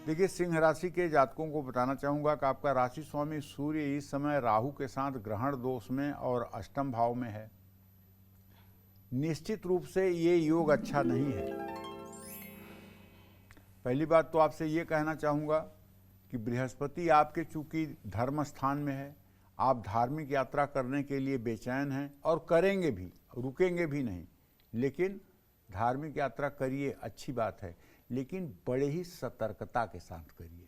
देखिए, सिंह राशि के जातकों को बताना चाहूँगा कि आपका राशि स्वामी सूर्य इस समय राहु के साथ ग्रहण दोष में और अष्टम भाव में है। निश्चित रूप से ये योग अच्छा नहीं है। पहली बात तो आपसे ये कहना चाहूँगा कि बृहस्पति आपके चूंकि धर्म स्थान में है, आप धार्मिक यात्रा करने के लिए बेचैन हैं और करेंगे भी, रुकेंगे भी नहीं। लेकिन धार्मिक यात्रा करिए, अच्छी बात है, लेकिन बड़े ही सतर्कता के साथ करिए,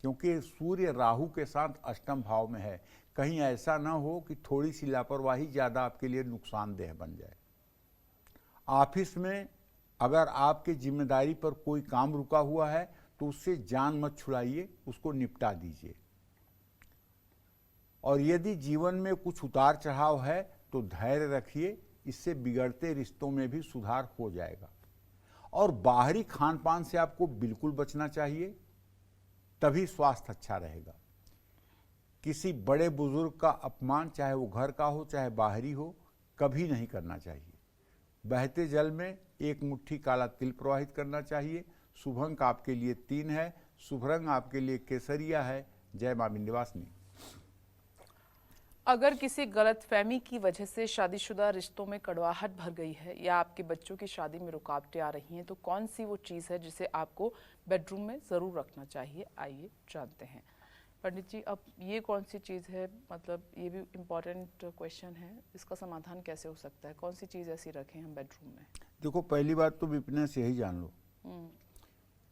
क्योंकि सूर्य राहु के साथ अष्टम भाव में है। कहीं ऐसा ना हो कि थोड़ी सी लापरवाही ज़्यादा आपके लिए नुकसानदेह बन जाए। ऑफिस में अगर आपके जिम्मेदारी पर कोई काम रुका हुआ है तो उससे जान मत छुड़ाइए, उसको निपटा दीजिए। और यदि जीवन में कुछ उतार चढ़ाव है तो धैर्य रखिए, इससे बिगड़ते रिश्तों में भी सुधार हो जाएगा। और बाहरी खान पान से आपको बिल्कुल बचना चाहिए, तभी स्वास्थ्य अच्छा रहेगा। किसी बड़े बुजुर्ग का अपमान, चाहे वो घर का हो चाहे बाहरी हो, कभी नहीं करना चाहिए। बहते जल में एक मुट्ठी काला तिल प्रवाहित करना चाहिए। शुभ अंक आपके लिए 3 है, शुभ रंग आपके लिए केसरिया है। जय मां विंध्यवासिनी। अगर किसी गलतफहमी की वजह से शादीशुदा रिश्तों में कड़वाहट भर गई है या आपके बच्चों की शादी में रुकावटें आ रही हैं, तो कौन सी वो चीज़ है जिसे आपको बेडरूम में ज़रूर रखना चाहिए? आइए जानते हैं। पंडित जी, अब ये कौन सी चीज़ है? मतलब ये भी इम्पोर्टेंट क्वेश्चन है, इसका समाधान कैसे हो सकता है? कौन सी चीज़ ऐसी रखें हम बेडरूम में? देखो, पहली बात तो विपने से यही जान लो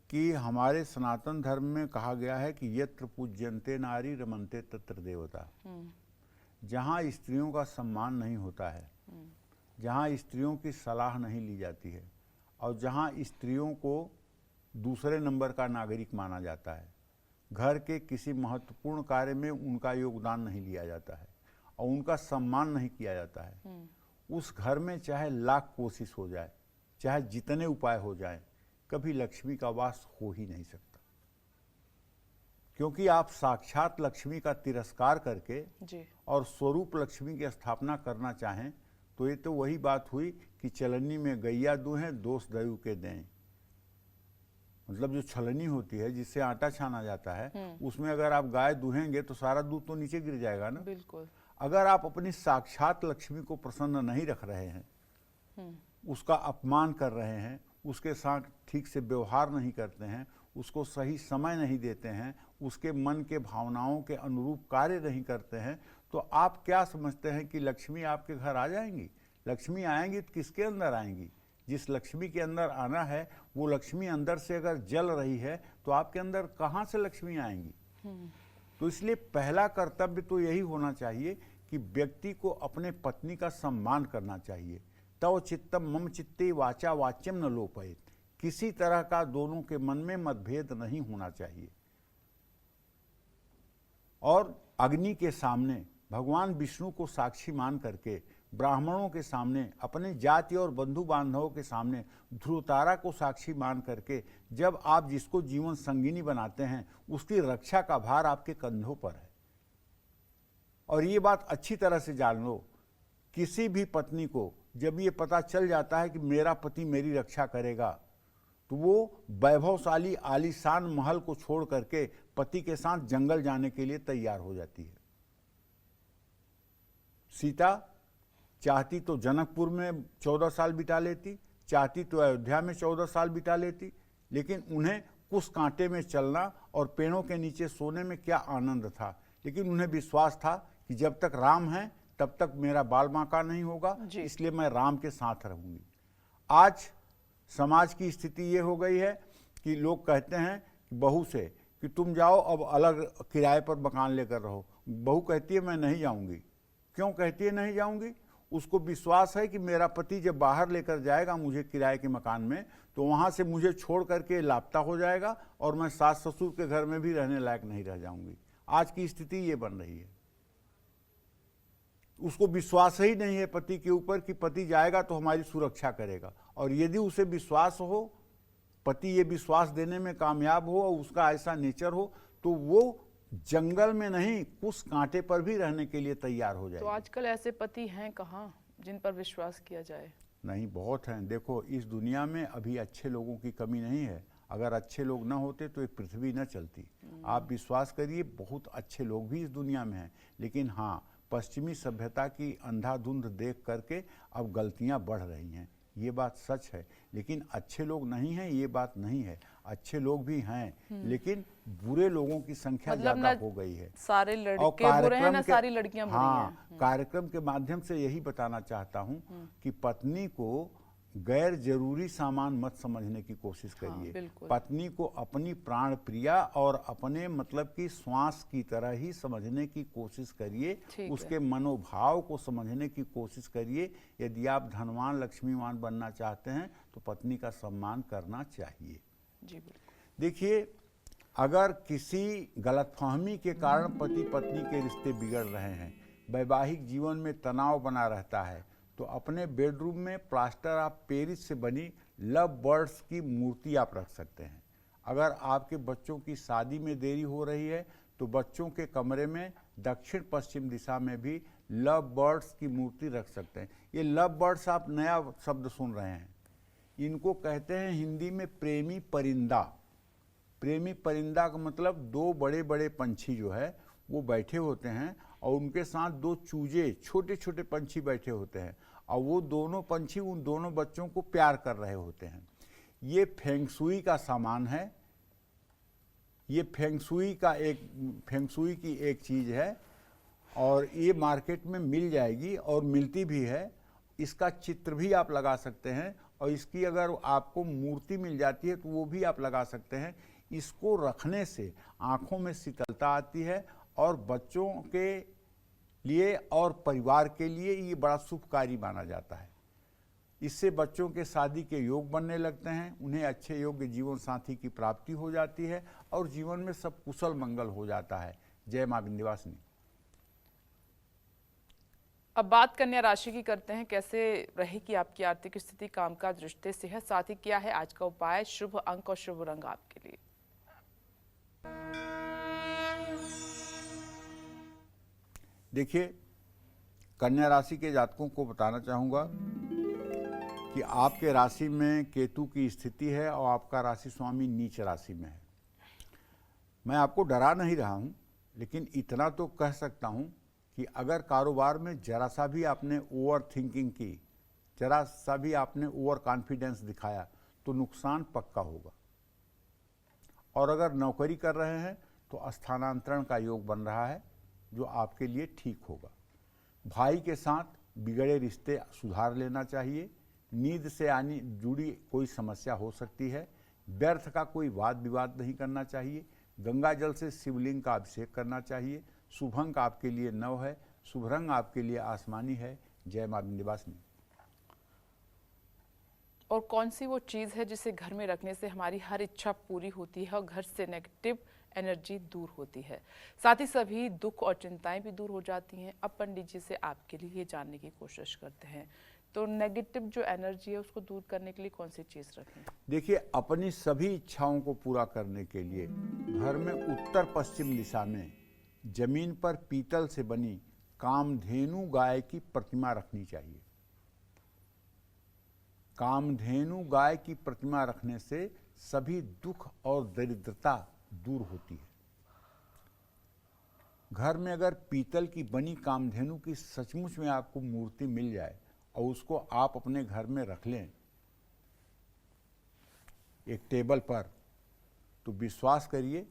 कि हमारे सनातन धर्म में कहा गया है कि यत्र पूज्यन्ते नारी रमन्ते तत्र देवता। जहाँ स्त्रियों का सम्मान नहीं होता है, जहाँ स्त्रियों की सलाह नहीं ली जाती है और जहाँ स्त्रियों को दूसरे नंबर का नागरिक माना जाता है, घर के किसी महत्वपूर्ण कार्य में उनका योगदान नहीं लिया जाता है और उनका सम्मान नहीं किया जाता है, उस घर में चाहे लाख कोशिश हो जाए, चाहे जितने उपाय हो जाए, कभी लक्ष्मी का वास हो ही नहीं सकता। क्योंकि आप साक्षात लक्ष्मी का तिरस्कार करके जी। और स्वरूप लक्ष्मी की स्थापना करना चाहें तो ये तो वही बात हुई कि चलनी में गैया दूहें दोष दयु के दें। मतलब जो छलनी होती है जिससे आटा छाना जाता है, उसमें अगर आप गाय दूहेंगे तो सारा दूध तो नीचे गिर जाएगा ना। बिल्कुल। अगर आप अपनी साक्षात लक्ष्मी को प्रसन्न नहीं रख रहे हैं, उसका अपमान कर रहे हैं, उसके साथ ठीक से व्यवहार नहीं करते हैं, उसको सही समय नहीं देते हैं, उसके मन के भावनाओं के अनुरूप कार्य नहीं करते हैं, तो आप क्या समझते हैं कि लक्ष्मी आपके घर आ जाएंगी? लक्ष्मी आएंगी तो किसके अंदर आएंगी? जिस लक्ष्मी के अंदर आना है वो लक्ष्मी अंदर से अगर जल रही है तो आपके अंदर कहाँ से लक्ष्मी आएंगी? तो इसलिए पहला कर्तव्य तो यही होना चाहिए कि व्यक्ति को अपने पत्नी का सम्मान करना चाहिए। तव चित्तम मम चित्ते वाचा वाच्यम न लोपयेत। किसी तरह का दोनों के मन में मतभेद नहीं होना चाहिए। और अग्नि के सामने भगवान विष्णु को साक्षी मान करके, ब्राह्मणों के सामने, अपने जाति और बंधु बांधवों के सामने ध्रुवतारा को साक्षी मान करके जब आप जिसको जीवन संगिनी बनाते हैं, उसकी रक्षा का भार आपके कंधों पर है। और ये बात अच्छी तरह से जान लो, किसी भी पत्नी को जब ये पता चल जाता है कि मेरा पति मेरी रक्षा करेगा, तो वो वैभवशाली आलीशान महल को छोड़ करके पति के साथ जंगल जाने के लिए तैयार हो जाती है। सीता चाहती तो जनकपुर में 14 साल बिता लेती, चाहती तो अयोध्या में 14 साल बिता लेती, लेकिन उन्हें कुछ कांटे में चलना और पेड़ों के नीचे सोने में क्या आनंद था। लेकिन उन्हें विश्वास था कि जब तक राम है तब तक मेरा बाल बांका नहीं होगा, इसलिए मैं राम के साथ रहूंगी। आज समाज की स्थिति ये हो गई है कि लोग कहते हैं कि बहू से कि तुम जाओ अब अलग किराए पर मकान लेकर रहो। बहू कहती है मैं नहीं जाऊंगी। क्यों कहती है नहीं जाऊंगी? उसको विश्वास है कि मेरा पति जब बाहर लेकर जाएगा मुझे किराए के मकान में, तो वहाँ से मुझे छोड़ करके लापता हो जाएगा और मैं सास ससुर के घर में भी रहने लायक नहीं रह जाऊंगी। आज की स्थिति ये बन रही है। उसको विश्वास ही नहीं है पति के ऊपर कि पति जाएगा तो हमारी सुरक्षा करेगा। और यदि उसे विश्वास हो, पति ये विश्वास देने में कामयाब हो और उसका ऐसा नेचर हो, तो वो जंगल में नहीं कुछ कांटे पर भी रहने के लिए तैयार हो जाए। तो आजकल ऐसे पति हैं कहाँ जिन पर विश्वास किया जाए? नहीं, बहुत हैं। देखो, इस दुनिया में अभी अच्छे लोगों की कमी नहीं है। अगर अच्छे लोग ना होते तो ये पृथ्वी न चलती। आप विश्वास करिए, बहुत अच्छे लोग भी इस दुनिया में हैं। लेकिन हाँ, पश्चिमी सभ्यता की अंधाधुंध देख करके अब गलतियां बढ़ रही हैं। ये बात सच है, लेकिन अच्छे लोग नहीं हैं, ये बात नहीं है। अच्छे लोग भी हैं, लेकिन बुरे लोगों की संख्या मतलब ज्यादा हो गई है। सारे लड़के बुरे हैं ना सारी लड़कियां बुरी हैं। कार्यक्रम के माध्यम से यही बताना चाहता हूँ कि पत्नी को गैर जरूरी सामान मत समझने की कोशिश करिए। पत्नी को अपनी प्राण प्रिया और अपने मतलब की श्वास की तरह ही समझने की कोशिश करिए। उसके मनोभाव को समझने की कोशिश करिए। यदि आप धनवान लक्ष्मीवान बनना चाहते हैं तो पत्नी का सम्मान करना चाहिए। जी बिल्कुल। देखिए, अगर किसी गलतफहमी के कारण पति पत्नी के रिश्ते बिगड़ रहे हैं, वैवाहिक जीवन में तनाव बना रहता है, तो अपने बेडरूम में प्लास्टर ऑफ पेरिस से बनी लव बर्ड्स की मूर्ति आप रख सकते हैं। अगर आपके बच्चों की शादी में देरी हो रही है तो बच्चों के कमरे में दक्षिण पश्चिम दिशा में भी लव बर्ड्स की मूर्ति रख सकते हैं। ये लव बर्ड्स आप नया शब्द सुन रहे हैं, इनको कहते हैं हिंदी में प्रेमी परिंदा। प्रेमी परिंदा का मतलब दो बड़े बड़े पंछी जो है वो बैठे होते हैं और उनके साथ दो चूजे छोटे छोटे पंछी बैठे होते हैं और वो दोनों पंछी उन दोनों बच्चों को प्यार कर रहे होते हैं। ये फेंगशुई का सामान है, ये फेंगशुई की एक चीज़ है और ये मार्केट में मिल जाएगी और मिलती भी है। इसका चित्र भी आप लगा सकते हैं और इसकी अगर आपको मूर्ति मिल जाती है तो वो भी आप लगा सकते हैं। इसको रखने से आँखों में शीतलता आती है और बच्चों के लिए और परिवार के लिए ये बड़ा शुभकारी माना जाता है। इससे बच्चों के शादी के योग बनने लगते हैं, उन्हें अच्छे योग्य जीवन साथी की प्राप्ति हो जाती है और जीवन में सब कुशल मंगल हो जाता है। जय मां विंध्यवासिनी। अब बात कन्या राशि की करते हैं। कैसे रहेगी आपकी आर्थिक स्थिति, कामकाज, रिश्ते, सेहत, साथ ही क्या है आज का उपाय, शुभ अंक और शुभ रंग आपके लिए? देखिए, कन्या राशि के जातकों को बताना चाहूँगा कि आपके राशि में केतु की स्थिति है और आपका राशि स्वामी नीच राशि में है। मैं आपको डरा नहीं रहा हूँ, लेकिन इतना तो कह सकता हूँ कि अगर कारोबार में जरा सा भी आपने ओवर थिंकिंग की, जरा सा भी आपने ओवर कॉन्फिडेंस दिखाया तो नुकसान पक्का होगा। और अगर नौकरी कर रहे हैं तो स्थानांतरण का योग बन रहा है जो आपके लिए ठीक होगा। भाई के साथ बिगड़े रिश्ते सुधार लेना चाहिए। नींद से जुड़ी कोई समस्या हो सकती है। व्यर्थ का कोई वाद विवाद नहीं करना चाहिए। गंगा जल से शिवलिंग का अभिषेक करना चाहिए। शुभ अंक आपके लिए 9 है। शुभ रंग आपके लिए आसमानी है। जय मां विंध्यवासिनी। और कौन सी वो चीज़ है जिसे घर में रखने से हमारी हर इच्छा पूरी होती है और घर से नेगेटिव एनर्जी दूर होती है, साथ ही सभी दुख और चिंताएं भी दूर हो जाती हैं? अब पंडित जी से आपके लिए ये जानने की कोशिश करते हैं, तो नेगेटिव जो एनर्जी है उसको दूर करने के लिए कौन सी चीज़ रखें? देखिए, अपनी सभी इच्छाओं को पूरा करने के लिए घर में उत्तर पश्चिम दिशा में जमीन पर पीतल से बनी कामधेनु गाय की प्रतिमा रखनी चाहिए। कामधेनु गाय की प्रतिमा रखने से सभी दुख और दरिद्रता दूर होती है। घर में अगर पीतल की बनी कामधेनु की सचमुच में आपको मूर्ति मिल जाए और उसको आप अपने घर में रख लें एक टेबल पर, तो विश्वास करिए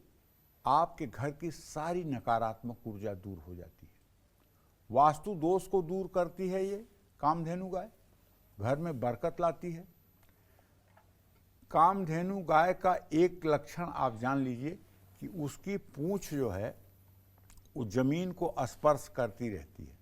आपके घर की सारी नकारात्मक ऊर्जा दूर हो जाती है। वास्तु दोष को दूर करती है ये कामधेनु गाय, घर में बरकत लाती है। कामधेनु गाय का एक लक्षण आप जान लीजिए कि उसकी पूंछ जो है वो जमीन को स्पर्श करती रहती है।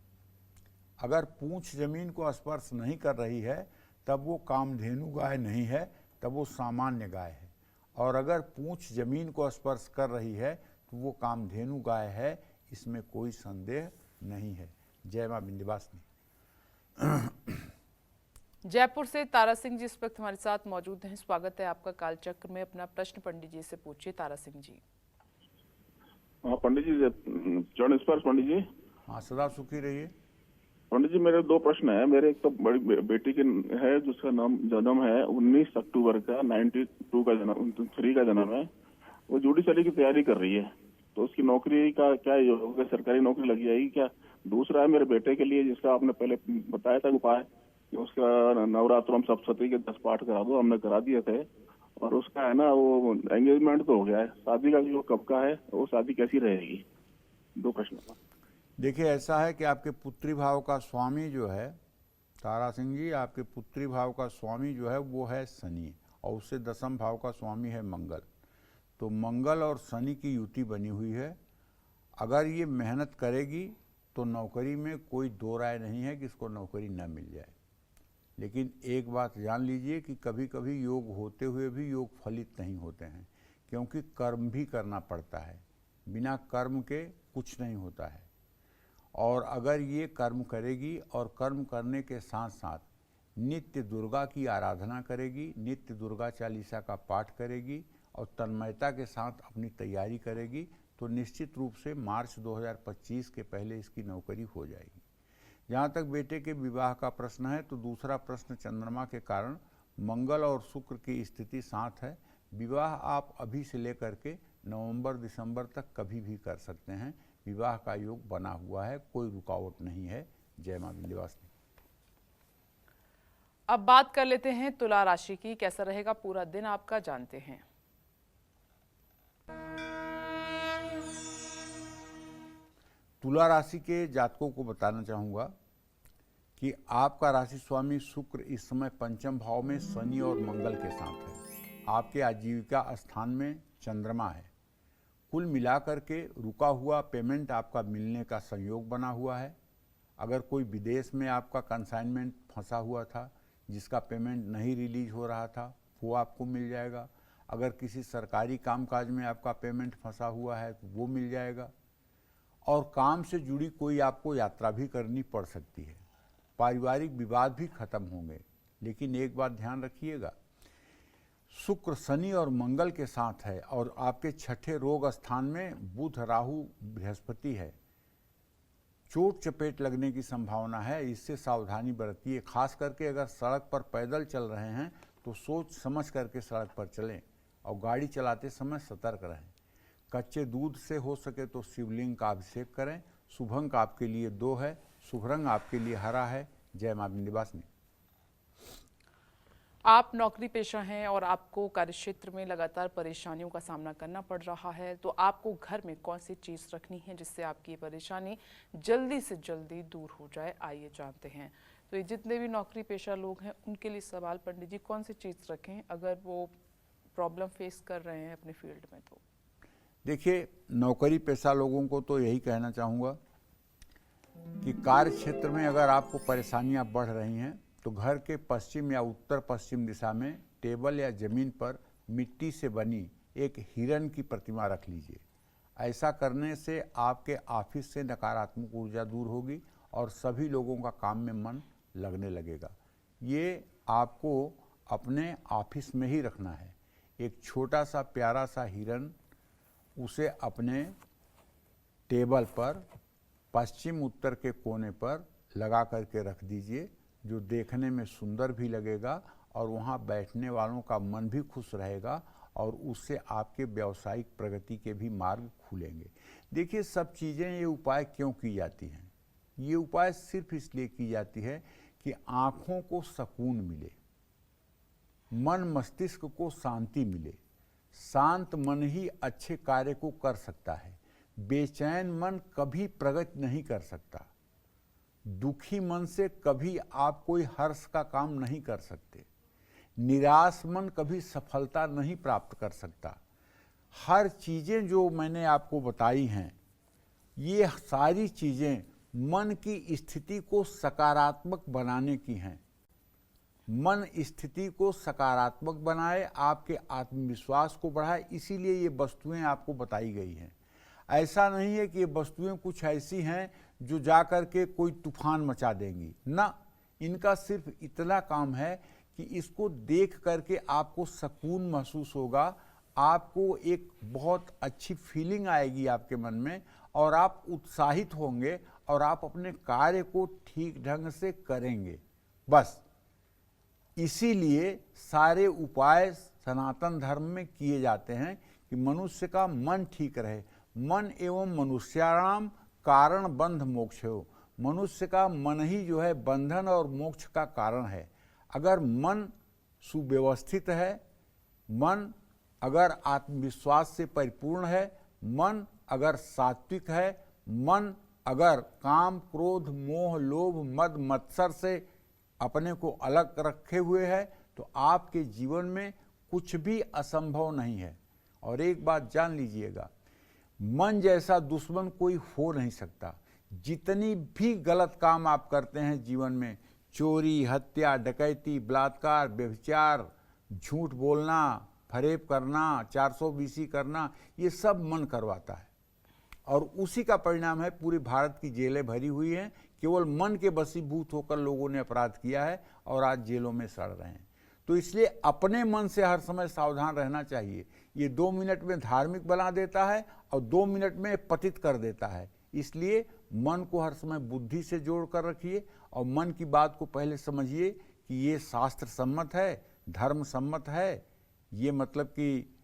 अगर पूंछ जमीन को स्पर्श नहीं कर रही है तब वो कामधेनु गाय नहीं है, तब वो सामान्य गाय है। और अगर पूंछ जमीन को स्पर्श कर रही है तो वो कामधेनु गाय है, इसमें कोई संदेह नहीं है। जय मां विंध्यवासिनी। जयपुर से तारा सिंह जी इस वक्त हमारे साथ मौजूद हैं। स्वागत है आपका कालचक्र में। अपना प्रश्न पंडित जी से पूछिए। तारा सिंह जी। हाँ पंडित जी, चरण स्पर्श पंडित जी। हाँ, सदा सुखी रहिए पंडित जी। मेरे 2 प्रश्न है। मेरे एक तो बड़ी बेटी के है जिसका नाम जन्म है 19 अक्टूबर का 92 का जन्म 3 का जन्म है। वो जुडिशरी की तैयारी कर रही है, तो उसकी नौकरी का क्या योग है? सरकारी नौकरी लग जाएगी क्या? दूसरा है मेरे बेटे के लिए, जिसका आपने पहले बताया था उपाय कि उसका नवरात्रों में सप्तशती के 10 पाठ करा दो, हमने करा दिए थे। और उसका है ना वो एंगेजमेंट तो हो गया है, शादी का जो कब का है, वो शादी कैसी रहेगी? 2 प्रश्न। देखिए, ऐसा है कि आपके पुत्री भाव का स्वामी जो है तारा सिंह जी, आपके पुत्री भाव का स्वामी जो है वो है शनि, और उससे 10वें भाव का स्वामी है मंगल। तो मंगल और शनि की युति बनी हुई है। अगर ये मेहनत करेगी तो नौकरी में कोई दो राय नहीं है कि इसको नौकरी न मिल जाए। लेकिन एक बात जान लीजिए कि कभी कभी योग होते हुए भी योग फलित नहीं होते हैं, क्योंकि कर्म भी करना पड़ता है। बिना कर्म के कुछ नहीं होता है। और अगर ये कर्म करेगी और कर्म करने के साथ साथ नित्य दुर्गा की आराधना करेगी, नित्य दुर्गा चालीसा का पाठ करेगी और तन्मयता के साथ अपनी तैयारी करेगी, तो निश्चित रूप से मार्च 2025 के पहले इसकी नौकरी हो जाएगी। जहाँ तक बेटे के विवाह का प्रश्न है, तो दूसरा प्रश्न चंद्रमा के कारण मंगल और शुक्र की स्थिति साथ है। विवाह आप अभी से लेकर के नवंबर दिसंबर तक कभी भी कर सकते हैं। विवाह का योग बना हुआ है, कोई रुकावट नहीं है। जय मां विंध्यवासिनी। अब बात कर लेते हैं तुला राशि की। कैसा रहेगा पूरा दिन आपका, जानते हैं। तुला राशि के जातकों को बताना चाहूँगा कि आपका राशि स्वामी शुक्र इस समय 5वें भाव में शनि और मंगल के साथ है। आपके आजीविका स्थान में चंद्रमा है। कुल मिलाकर के रुका हुआ पेमेंट आपका मिलने का संयोग बना हुआ है। अगर कोई विदेश में आपका कंसाइनमेंट फंसा हुआ था, जिसका पेमेंट नहीं रिलीज हो रहा था, वो आपको मिल जाएगा। अगर किसी सरकारी कामकाज में आपका पेमेंट फंसा हुआ है तो वो मिल जाएगा। और काम से जुड़ी कोई आपको यात्रा भी करनी पड़ सकती है। पारिवारिक विवाद भी खत्म होंगे। लेकिन एक बात ध्यान रखिएगा, शुक्र शनि और मंगल के साथ है और आपके 6ठे रोग स्थान में बुध राहु बृहस्पति है। चोट चपेट लगने की संभावना है, इससे सावधानी बरतिए। खास करके अगर सड़क पर पैदल चल रहे हैं तो सोच समझ करके सड़क पर चलें और गाड़ी चलाते समय सतर्क रहें। कच्चे दूध से हो सके तो शिवलिंग का अभिषेक करें। शुभ अंक आपके लिए 2 है, शुभ रंग आपके लिए हरा है। जय मां विंध्यवासिनी। आप नौकरी पेशा हैं और आपको कार्यक्षेत्र में लगातार परेशानियों का सामना करना पड़ रहा है, तो आपको घर में कौन सी चीज़ रखनी है जिससे आपकी परेशानी जल्दी से जल्दी दूर हो जाए, आइए जानते हैं। तो ये जितने भी नौकरी पेशा लोग हैं उनके लिए सवाल, पंडित जी कौन सी चीज़ रखें अगर वो प्रॉब्लम फेस कर रहे हैं अपने फील्ड में? तो देखिए, नौकरी पेशा लोगों को तो यही कहना चाहूँगा कि कार्य क्षेत्र में अगर आपको परेशानियाँ बढ़ रही हैं तो घर के पश्चिम या उत्तर पश्चिम दिशा में टेबल या ज़मीन पर मिट्टी से बनी एक हिरण की प्रतिमा रख लीजिए। ऐसा करने से आपके ऑफिस से नकारात्मक ऊर्जा दूर होगी और सभी लोगों का काम में मन लगने लगेगा। ये आपको अपने ऑफिस में ही रखना है। एक छोटा सा प्यारा सा हिरण, उसे अपने टेबल पर पश्चिम उत्तर के कोने पर लगा करके रख दीजिए, जो देखने में सुंदर भी लगेगा और वहाँ बैठने वालों का मन भी खुश रहेगा और उससे आपके व्यावसायिक प्रगति के भी मार्ग खुलेंगे। देखिए, सब चीज़ें ये उपाय क्यों की जाती हैं? ये उपाय सिर्फ इसलिए की जाती है कि आँखों को सुकून मिले, मन मस्तिष्क को शांति मिले। शांत मन ही अच्छे कार्य को कर सकता है। बेचैन मन कभी प्रगति नहीं कर सकता। दुखी मन से कभी आप कोई हर्ष का काम नहीं कर सकते। निराश मन कभी सफलता नहीं प्राप्त कर सकता। हर चीज़ें जो मैंने आपको बताई हैं, ये सारी चीज़ें मन की स्थिति को सकारात्मक बनाने की हैं। मन स्थिति को सकारात्मक बनाए, आपके आत्मविश्वास को बढ़ाए, इसीलिए ये वस्तुएं आपको बताई गई हैं। ऐसा नहीं है कि ये वस्तुएं कुछ ऐसी हैं जो जाकर के कोई तूफान मचा देंगी, ना। इनका सिर्फ इतना काम है कि इसको देख करके आपको सुकून महसूस होगा, आपको एक बहुत अच्छी फीलिंग आएगी आपके मन में और आप उत्साहित होंगे और आप अपने कार्य को ठीक ढंग से करेंगे। बस इसीलिए सारे उपाय सनातन धर्म में किए जाते हैं कि मनुष्य का मन ठीक रहे। मन एवं मनुष्याणाम कारण बंध मोक्षो। मनुष्य का मन ही जो है बंधन और मोक्ष का कारण है। अगर मन सुव्यवस्थित है, मन अगर आत्मविश्वास से परिपूर्ण है, मन अगर सात्विक है, मन अगर काम क्रोध मोह लोभ मद मत्सर से अपने को अलग रखे हुए है, तो आपके जीवन में कुछ भी असंभव नहीं है। और एक बात जान लीजिएगा, मन जैसा दुश्मन कोई हो नहीं सकता। जितनी भी गलत काम आप करते हैं जीवन में, चोरी हत्या डकैती बलात्कार व्यभिचार झूठ बोलना फरेब करना 420 करना, ये सब मन करवाता है और उसी का परिणाम है पूरे भारत की जेलें भरी हुई हैं। केवल मन के वशीभूत होकर लोगों ने अपराध किया है और आज जेलों में सड़ रहे हैं। तो इसलिए अपने मन से हर समय सावधान रहना चाहिए। ये 2 मिनट में धार्मिक बना देता है और 2 मिनट में पतित कर देता है। इसलिए मन को हर समय बुद्धि से जोड़ कर रखिए और मन की बात को पहले समझिए कि ये शास्त्र सम्मत है, धर्म सम्मत है, ये मतलब कि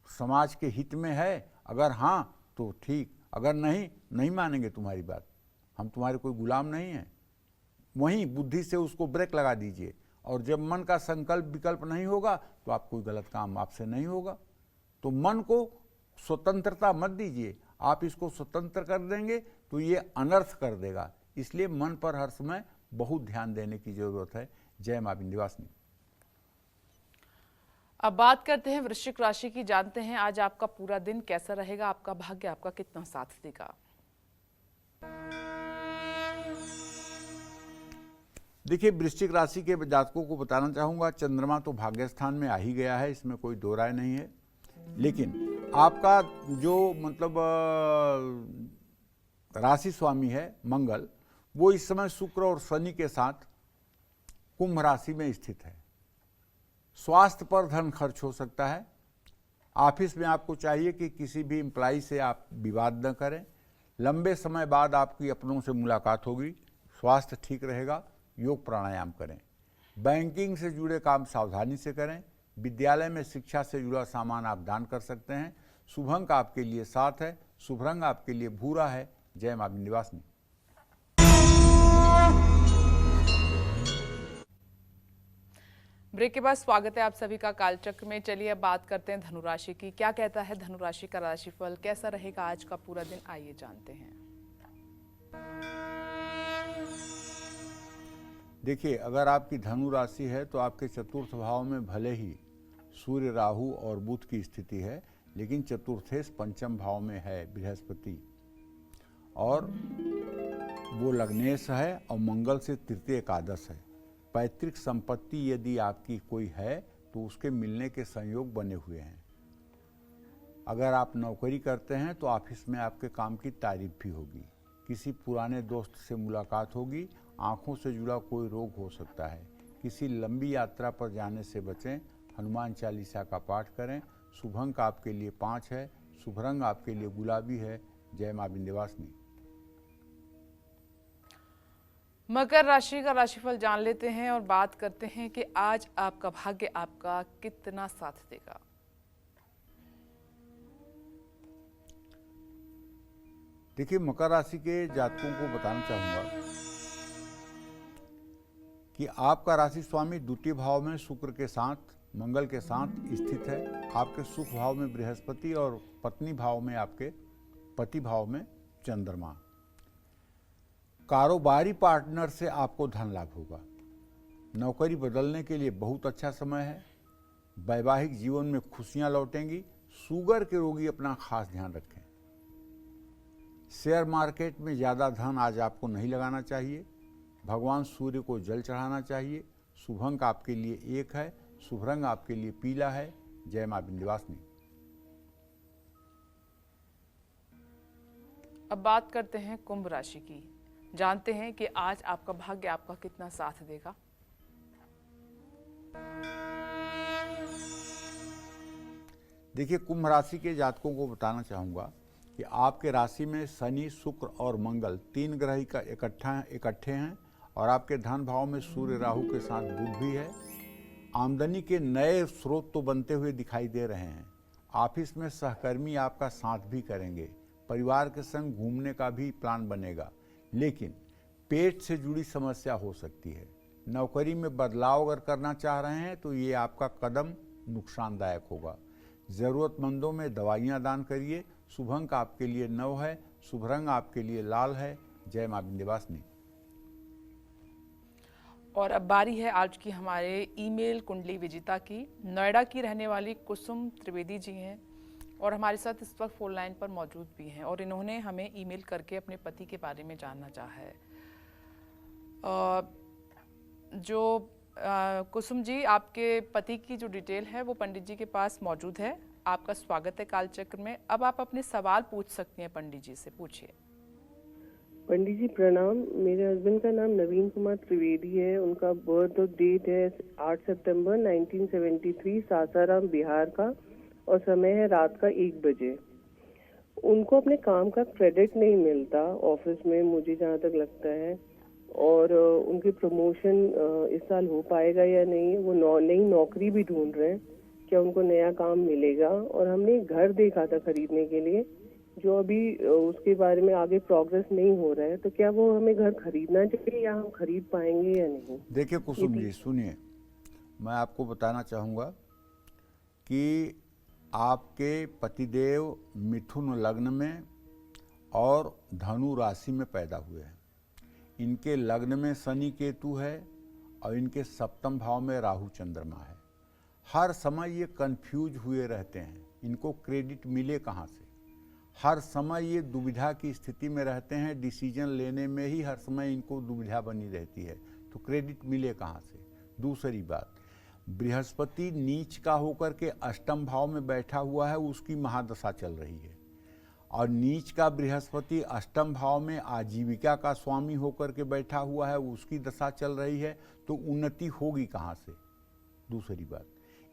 समाज के हित में है। अगर हाँ तो ठीक, अगर नहीं, नहीं मानेंगे तुम्हारी बात, हम तुम्हारे कोई गुलाम नहीं हैं। वहीं बुद्धि से उसको ब्रेक लगा दीजिए और जब मन का संकल्प विकल्प नहीं होगा तो आप कोई गलत काम आपसे नहीं होगा। तो मन को स्वतंत्रता मत दीजिए, आप इसको स्वतंत्र कर देंगे तो ये अनर्थ कर देगा। इसलिए मन पर हर समय बहुत ध्यान देने की जरूरत है। जय मां विंध्यवासिनी। अब बात करते हैं वृश्चिक राशि की। जानते हैं आज आपका पूरा दिन कैसा रहेगा, आपका भाग्य आपका कितना साथ देगा। देखिए, वृश्चिक राशि के जातकों को बताना चाहूंगा, चंद्रमा तो भाग्य स्थान में आ ही गया है, इसमें कोई दो राय नहीं है। लेकिन आपका जो मतलब राशि स्वामी है मंगल, वो इस समय शुक्र और शनि के साथ कुंभ राशि में स्थित है। स्वास्थ्य पर धन खर्च हो सकता है। ऑफिस में आपको चाहिए कि किसी भी एम्प्लॉय से आप विवाद न करें। लंबे समय बाद आपकी अपनों से मुलाकात होगी। स्वास्थ्य ठीक रहेगा। योग प्राणायाम करें। बैंकिंग से जुड़े काम सावधानी से करें। विद्यालय में शिक्षा से जुड़ा सामान आप दान कर सकते हैं। शुभ अंक आपके लिए 7 है। शुभ रंग आपके लिए भूरा है। जय मां विंध्यवासिनी। ब्रेक के बाद स्वागत है आप सभी का कालचक्र में। चलिए अब बात करते हैं धनुराशि की। क्या कहता है धनुराशि का राशिफल, कैसा रहेगा आज का पूरा दिन, आइए जानते हैं। देखिए, अगर आपकी धनु राशि है तो आपके चतुर्थ भाव में भले ही सूर्य राहु और बुध की स्थिति है, लेकिन चतुर्थेश पंचम भाव में है बृहस्पति, और वो लग्नेश है और मंगल से तृतीय एकादश है। पैतृक संपत्ति यदि आपकी कोई है तो उसके मिलने के संयोग बने हुए हैं। अगर आप नौकरी करते हैं तो ऑफिस में आपके काम की तारीफ भी होगी। किसी पुराने दोस्त से मुलाकात होगी। आँखों से जुड़ा कोई रोग हो सकता है। किसी लंबी यात्रा पर जाने से बचें। हनुमान चालीसा का पाठ करें। शुभ अंक आपके लिए 5 है। शुभ रंग आपके लिए गुलाबी है। जय मां विंध्यवासिनी। मकर राशि का राशिफल जान लेते हैं और बात करते हैं कि आज आपका भाग्य आपका कितना साथ देगा। देखिए, मकर राशि के जातकों को बताना चाहूंगा कि आपका राशि स्वामी द्वितीय भाव में शुक्र के साथ मंगल के साथ स्थित है। आपके सुख भाव में बृहस्पति और पत्नी भाव में आपके पति भाव में चंद्रमा। कारोबारी पार्टनर से आपको धन लाभ होगा। नौकरी बदलने के लिए बहुत अच्छा समय है। वैवाहिक जीवन में खुशियां लौटेंगी। शुगर के रोगी अपना खास ध्यान रखें। शेयर मार्केट में ज़्यादा धन आज आपको नहीं लगाना चाहिए। भगवान सूर्य को जल चढ़ाना चाहिए। शुभ अंक आपके लिए 1 है। शुभ रंग आपके लिए पीला है। जय मां विंध्यवासिनी। अब बात करते हैं कुंभ राशि की। जानते हैं कि आज आपका भाग्य आपका कितना साथ देगा। देखिए, कुंभ राशि के जातकों को बताना चाहूँगा कि आपके राशि में शनि शुक्र और मंगल 3 ग्रह का इकट्ठे हैं और आपके धन भाव में सूर्य राहु के साथ बुध भी है। आमदनी के नए स्रोत तो बनते हुए दिखाई दे रहे हैं। ऑफिस में सहकर्मी आपका साथ भी करेंगे। परिवार के संग घूमने का भी प्लान बनेगा। लेकिन पेट से जुड़ी समस्या हो सकती है। नौकरी में बदलाव अगर करना चाह रहे हैं तो ये आपका कदम नुकसानदायक होगा। ज़रूरतमंदों में दवाइयाँ दान करिए। शुभ अंक आपके लिए 9 है, शुभ रंग आपके लिए लाल है। जय मां विंध्यवासिनी। और अब बारी है आज की हमारे ईमेल कुंडली विजेता की। नोएडा की रहने वाली कुसुम त्रिवेदी जी हैं और हमारे साथ इस वक्त फोन लाइन पर मौजूद भी हैं और इन्होंने हमें ईमेल करके अपने पति के बारे में जानना चाहा है। कुसुम जी, आपके पति की जो डिटेल है वो पंडित जी के पास मौजूद है। आपका स्वागत है कालचक्र में। अब आप अपने सवाल पूछ सकती हैं पंडित जी से, पूछिए। पंडित जी प्रणाम। मेरे हस्बैंड का नाम नवीन कुमार त्रिवेदी है। उनका बर्थ डेट है 8 सितंबर 1973, सासाराम बिहार का, और समय है रात का 1 बजे। उनको अपने काम का क्रेडिट नहीं मिलता ऑफिस में, मुझे जहाँ तक लगता है, और उनकी प्रमोशन इस साल हो पाएगा या नहीं। वो नई नौकरी भी ढूंढ रहे हैं, क्या उनको नया काम मिलेगा। और हमने घर देखा था खरीदने के लिए, जो अभी उसके बारे में आगे प्रोग्रेस नहीं हो रहा है। तो क्या वो हमें घर खरीदना चाहिए या हम खरीद पाएंगे या नहीं? देखिए कुसुम जी, सुनिए, मैं आपको बताना चाहूँगा कि आपके पतिदेव मिथुन लग्न में और धनु राशि में पैदा हुए हैं। इनके लग्न में शनि केतु है और इनके सप्तम भाव में राहु चंद्रमा है। हर समय ये कंफ्यूज हुए रहते हैं, इनको क्रेडिट मिले कहाँ से। हर समय ये दुविधा की स्थिति में रहते हैं, डिसीजन लेने में ही हर समय इनको दुविधा बनी रहती है, तो क्रेडिट मिले कहाँ से। दूसरी बात, बृहस्पति नीच का होकर के अष्टम भाव में बैठा हुआ है, उसकी महादशा चल रही है, और नीच का बृहस्पति अष्टम भाव में आजीविका का स्वामी होकर के बैठा हुआ है, उसकी दशा चल रही है, तो उन्नति होगी कहाँ से। दूसरी बात,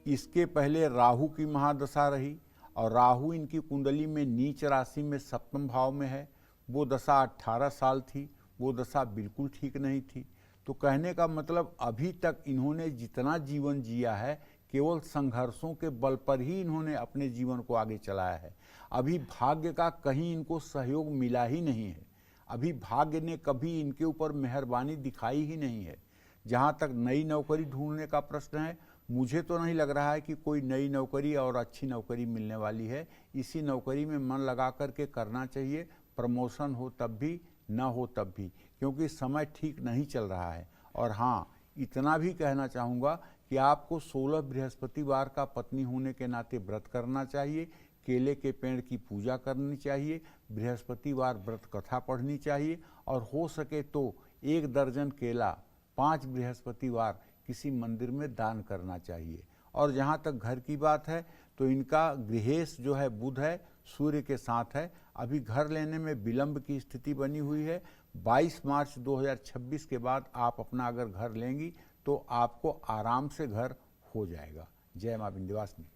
इसके पहले राहु की महादशा रही और राहु इनकी कुंडली में नीच राशि में सप्तम भाव में है। वो दशा 18 साल थी, वो दशा बिल्कुल ठीक नहीं थी। तो कहने का मतलब अभी तक इन्होंने जितना जीवन जिया है केवल संघर्षों के बल पर ही इन्होंने अपने जीवन को आगे चलाया है। अभी भाग्य का कहीं इनको सहयोग मिला ही नहीं है। अभी भाग्य ने कभी इनके ऊपर मेहरबानी दिखाई ही नहीं है। जहाँ तक नई नौकरी ढूंढने का प्रश्न है, मुझे तो नहीं लग रहा है कि कोई नई नौकरी और अच्छी नौकरी मिलने वाली है। इसी नौकरी में मन लगा करके करना चाहिए, प्रमोशन हो तब भी, ना हो तब भी, क्योंकि समय ठीक नहीं चल रहा है। और हाँ, इतना भी कहना चाहूँगा कि आपको 16 बृहस्पतिवार का पत्नी होने के नाते व्रत करना चाहिए, केले के पेड़ की पूजा करनी चाहिए, बृहस्पतिवार व्रत कथा पढ़नी चाहिए, और हो सके तो 1 दर्जन केला 5 बृहस्पतिवार किसी मंदिर में दान करना चाहिए। और जहाँ तक घर की बात है तो इनका गृहेश जो है बुध है, सूर्य के साथ है। अभी घर लेने में विलंब की स्थिति बनी हुई है। 22 मार्च 2026 के बाद आप अपना अगर घर लेंगी तो आपको आराम से घर हो जाएगा। जय मां विंध्यवासिनी।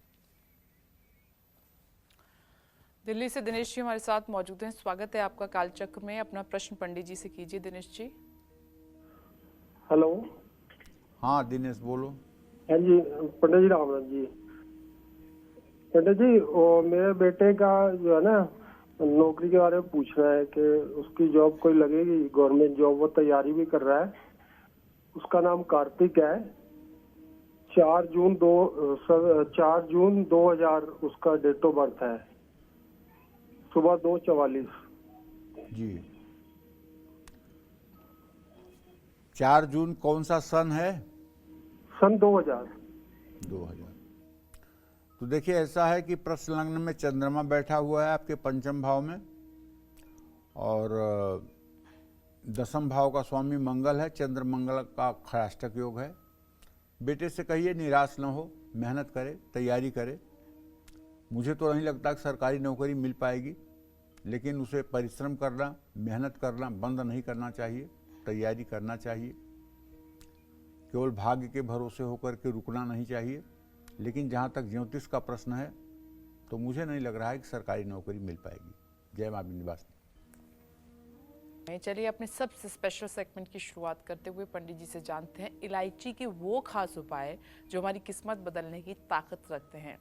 दिल्ली से दिनेश जी हमारे साथ मौजूद हैं। स्वागत है आपका कालचक्र में। अपना प्रश्न पंडित जी से कीजिए दिनेश जी। हेलो। हाँ दिनेश बोलो। हाँ जी पंडित जी, राम राम जी। पंडित जी, मेरे बेटे का जो है ना नौकरी के बारे में पूछना है कि उसकी जॉब कोई लगेगी, गवर्नमेंट जॉब, वो तैयारी भी कर रहा है। उसका नाम कार्तिक है। 4 जून 2000 उसका डेट ऑफ बर्थ है, सुबह 2:44 जी। 4 जून कौन सा सन है? सन 2000। तो देखिए, ऐसा है कि प्रश्न लग्न में चंद्रमा बैठा हुआ है आपके पंचम भाव में, और 10वें भाव का स्वामी मंगल है। चंद्र मंगल का खराष्टक योग है। बेटे से कहिए निराश न हो, मेहनत करे, तैयारी करे। मुझे तो नहीं लगता कि सरकारी नौकरी मिल पाएगी, लेकिन उसे परिश्रम करना, मेहनत करना बंद नहीं करना चाहिए, तैयारी करना चाहिए। केवल भाग्य के भरोसे होकर के रुकना नहीं चाहिए। लेकिन जहाँ तक ज्योतिष का प्रश्न है तो मुझे नहीं लग रहा है कि सरकारी नौकरी मिल पाएगी। जय मां विंध्यवासिनी। चलिए अपने सबसे स्पेशल सेगमेंट की शुरुआत करते हुए पंडित जी से जानते हैं इलायची के वो खास उपाय जो हमारी किस्मत बदलने की ताकत रखते हैं।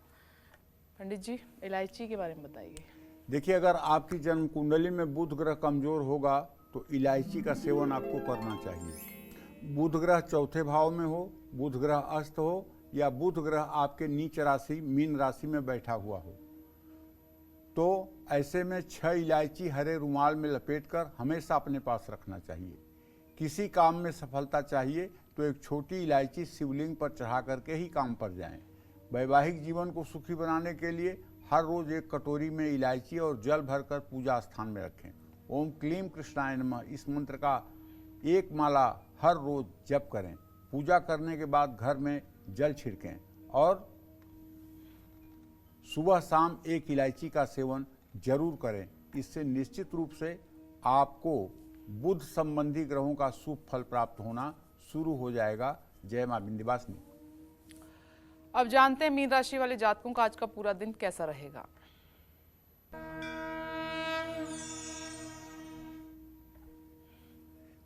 पंडित जी, इलायची के बारे में बताइए। देखिए, अगर आपकी जन्म कुंडली में बुध ग्रह कमजोर होगा तो इलायची का सेवन आपको करना चाहिए। बुध ग्रह चौथे भाव में हो, बुध ग्रह अस्त हो, या बुध ग्रह आपके नीच राशि मीन राशि में बैठा हुआ हो, तो ऐसे में 6 इलायची हरे रुमाल में लपेटकर हमेशा अपने पास रखना चाहिए। किसी काम में सफलता चाहिए तो एक छोटी इलायची शिवलिंग पर चढ़ा करके ही काम पर जाएं। वैवाहिक जीवन को सुखी बनाने के लिए हर रोज एक कटोरी में इलायची और जल भरकर पूजा स्थान में रखें। ओम क्लीम कृष्णाय नमः इस मंत्र का एक माला हर रोज जप करें। पूजा करने के बाद घर में जल छिड़कें और सुबह शाम एक इलायची का सेवन जरूर करें। इससे निश्चित रूप से आपको बुध संबंधी ग्रहों का शुभ फल प्राप्त होना शुरू हो जाएगा। जय मां विंध्यवासिनी। अब जानते हैं मीन राशि वाले जातकों का आज का पूरा दिन कैसा रहेगा।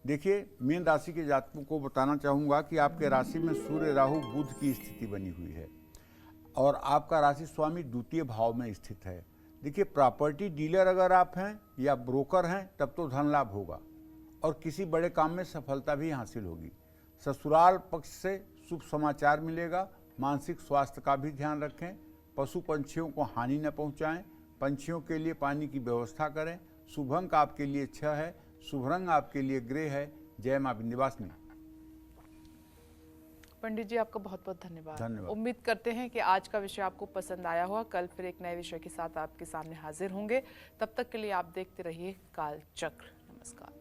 देखिए, मीन राशि के जातकों को बताना चाहूंगा कि आपके राशि में सूर्य राहु बुध की स्थिति बनी हुई है और आपका राशि स्वामी द्वितीय भाव में स्थित है। देखिए, प्रॉपर्टी डीलर अगर आप हैं या ब्रोकर हैं तब तो धन लाभ होगा और किसी बड़े काम में सफलता भी हासिल होगी। ससुराल पक्ष से शुभ समाचार मिलेगा। मानसिक स्वास्थ्य का भी ध्यान रखें। पशु पंछियों को हानि न पहुंचाएं। पंछियों के लिए पानी की व्यवस्था करें। शुभ अंक आपके लिए 6 है। शुभ रंग आपके लिए ग्रे है। जय मां विंध्यवासिनी। पंडित जी, आपका बहुत बहुत धन्यवाद। धन्यवाद। उम्मीद करते हैं कि आज का विषय आपको पसंद आया होगा। कल फिर एक नए विषय के साथ आपके सामने हाजिर होंगे। तब तक के लिए आप देखते रहिए काल चक्र। नमस्कार।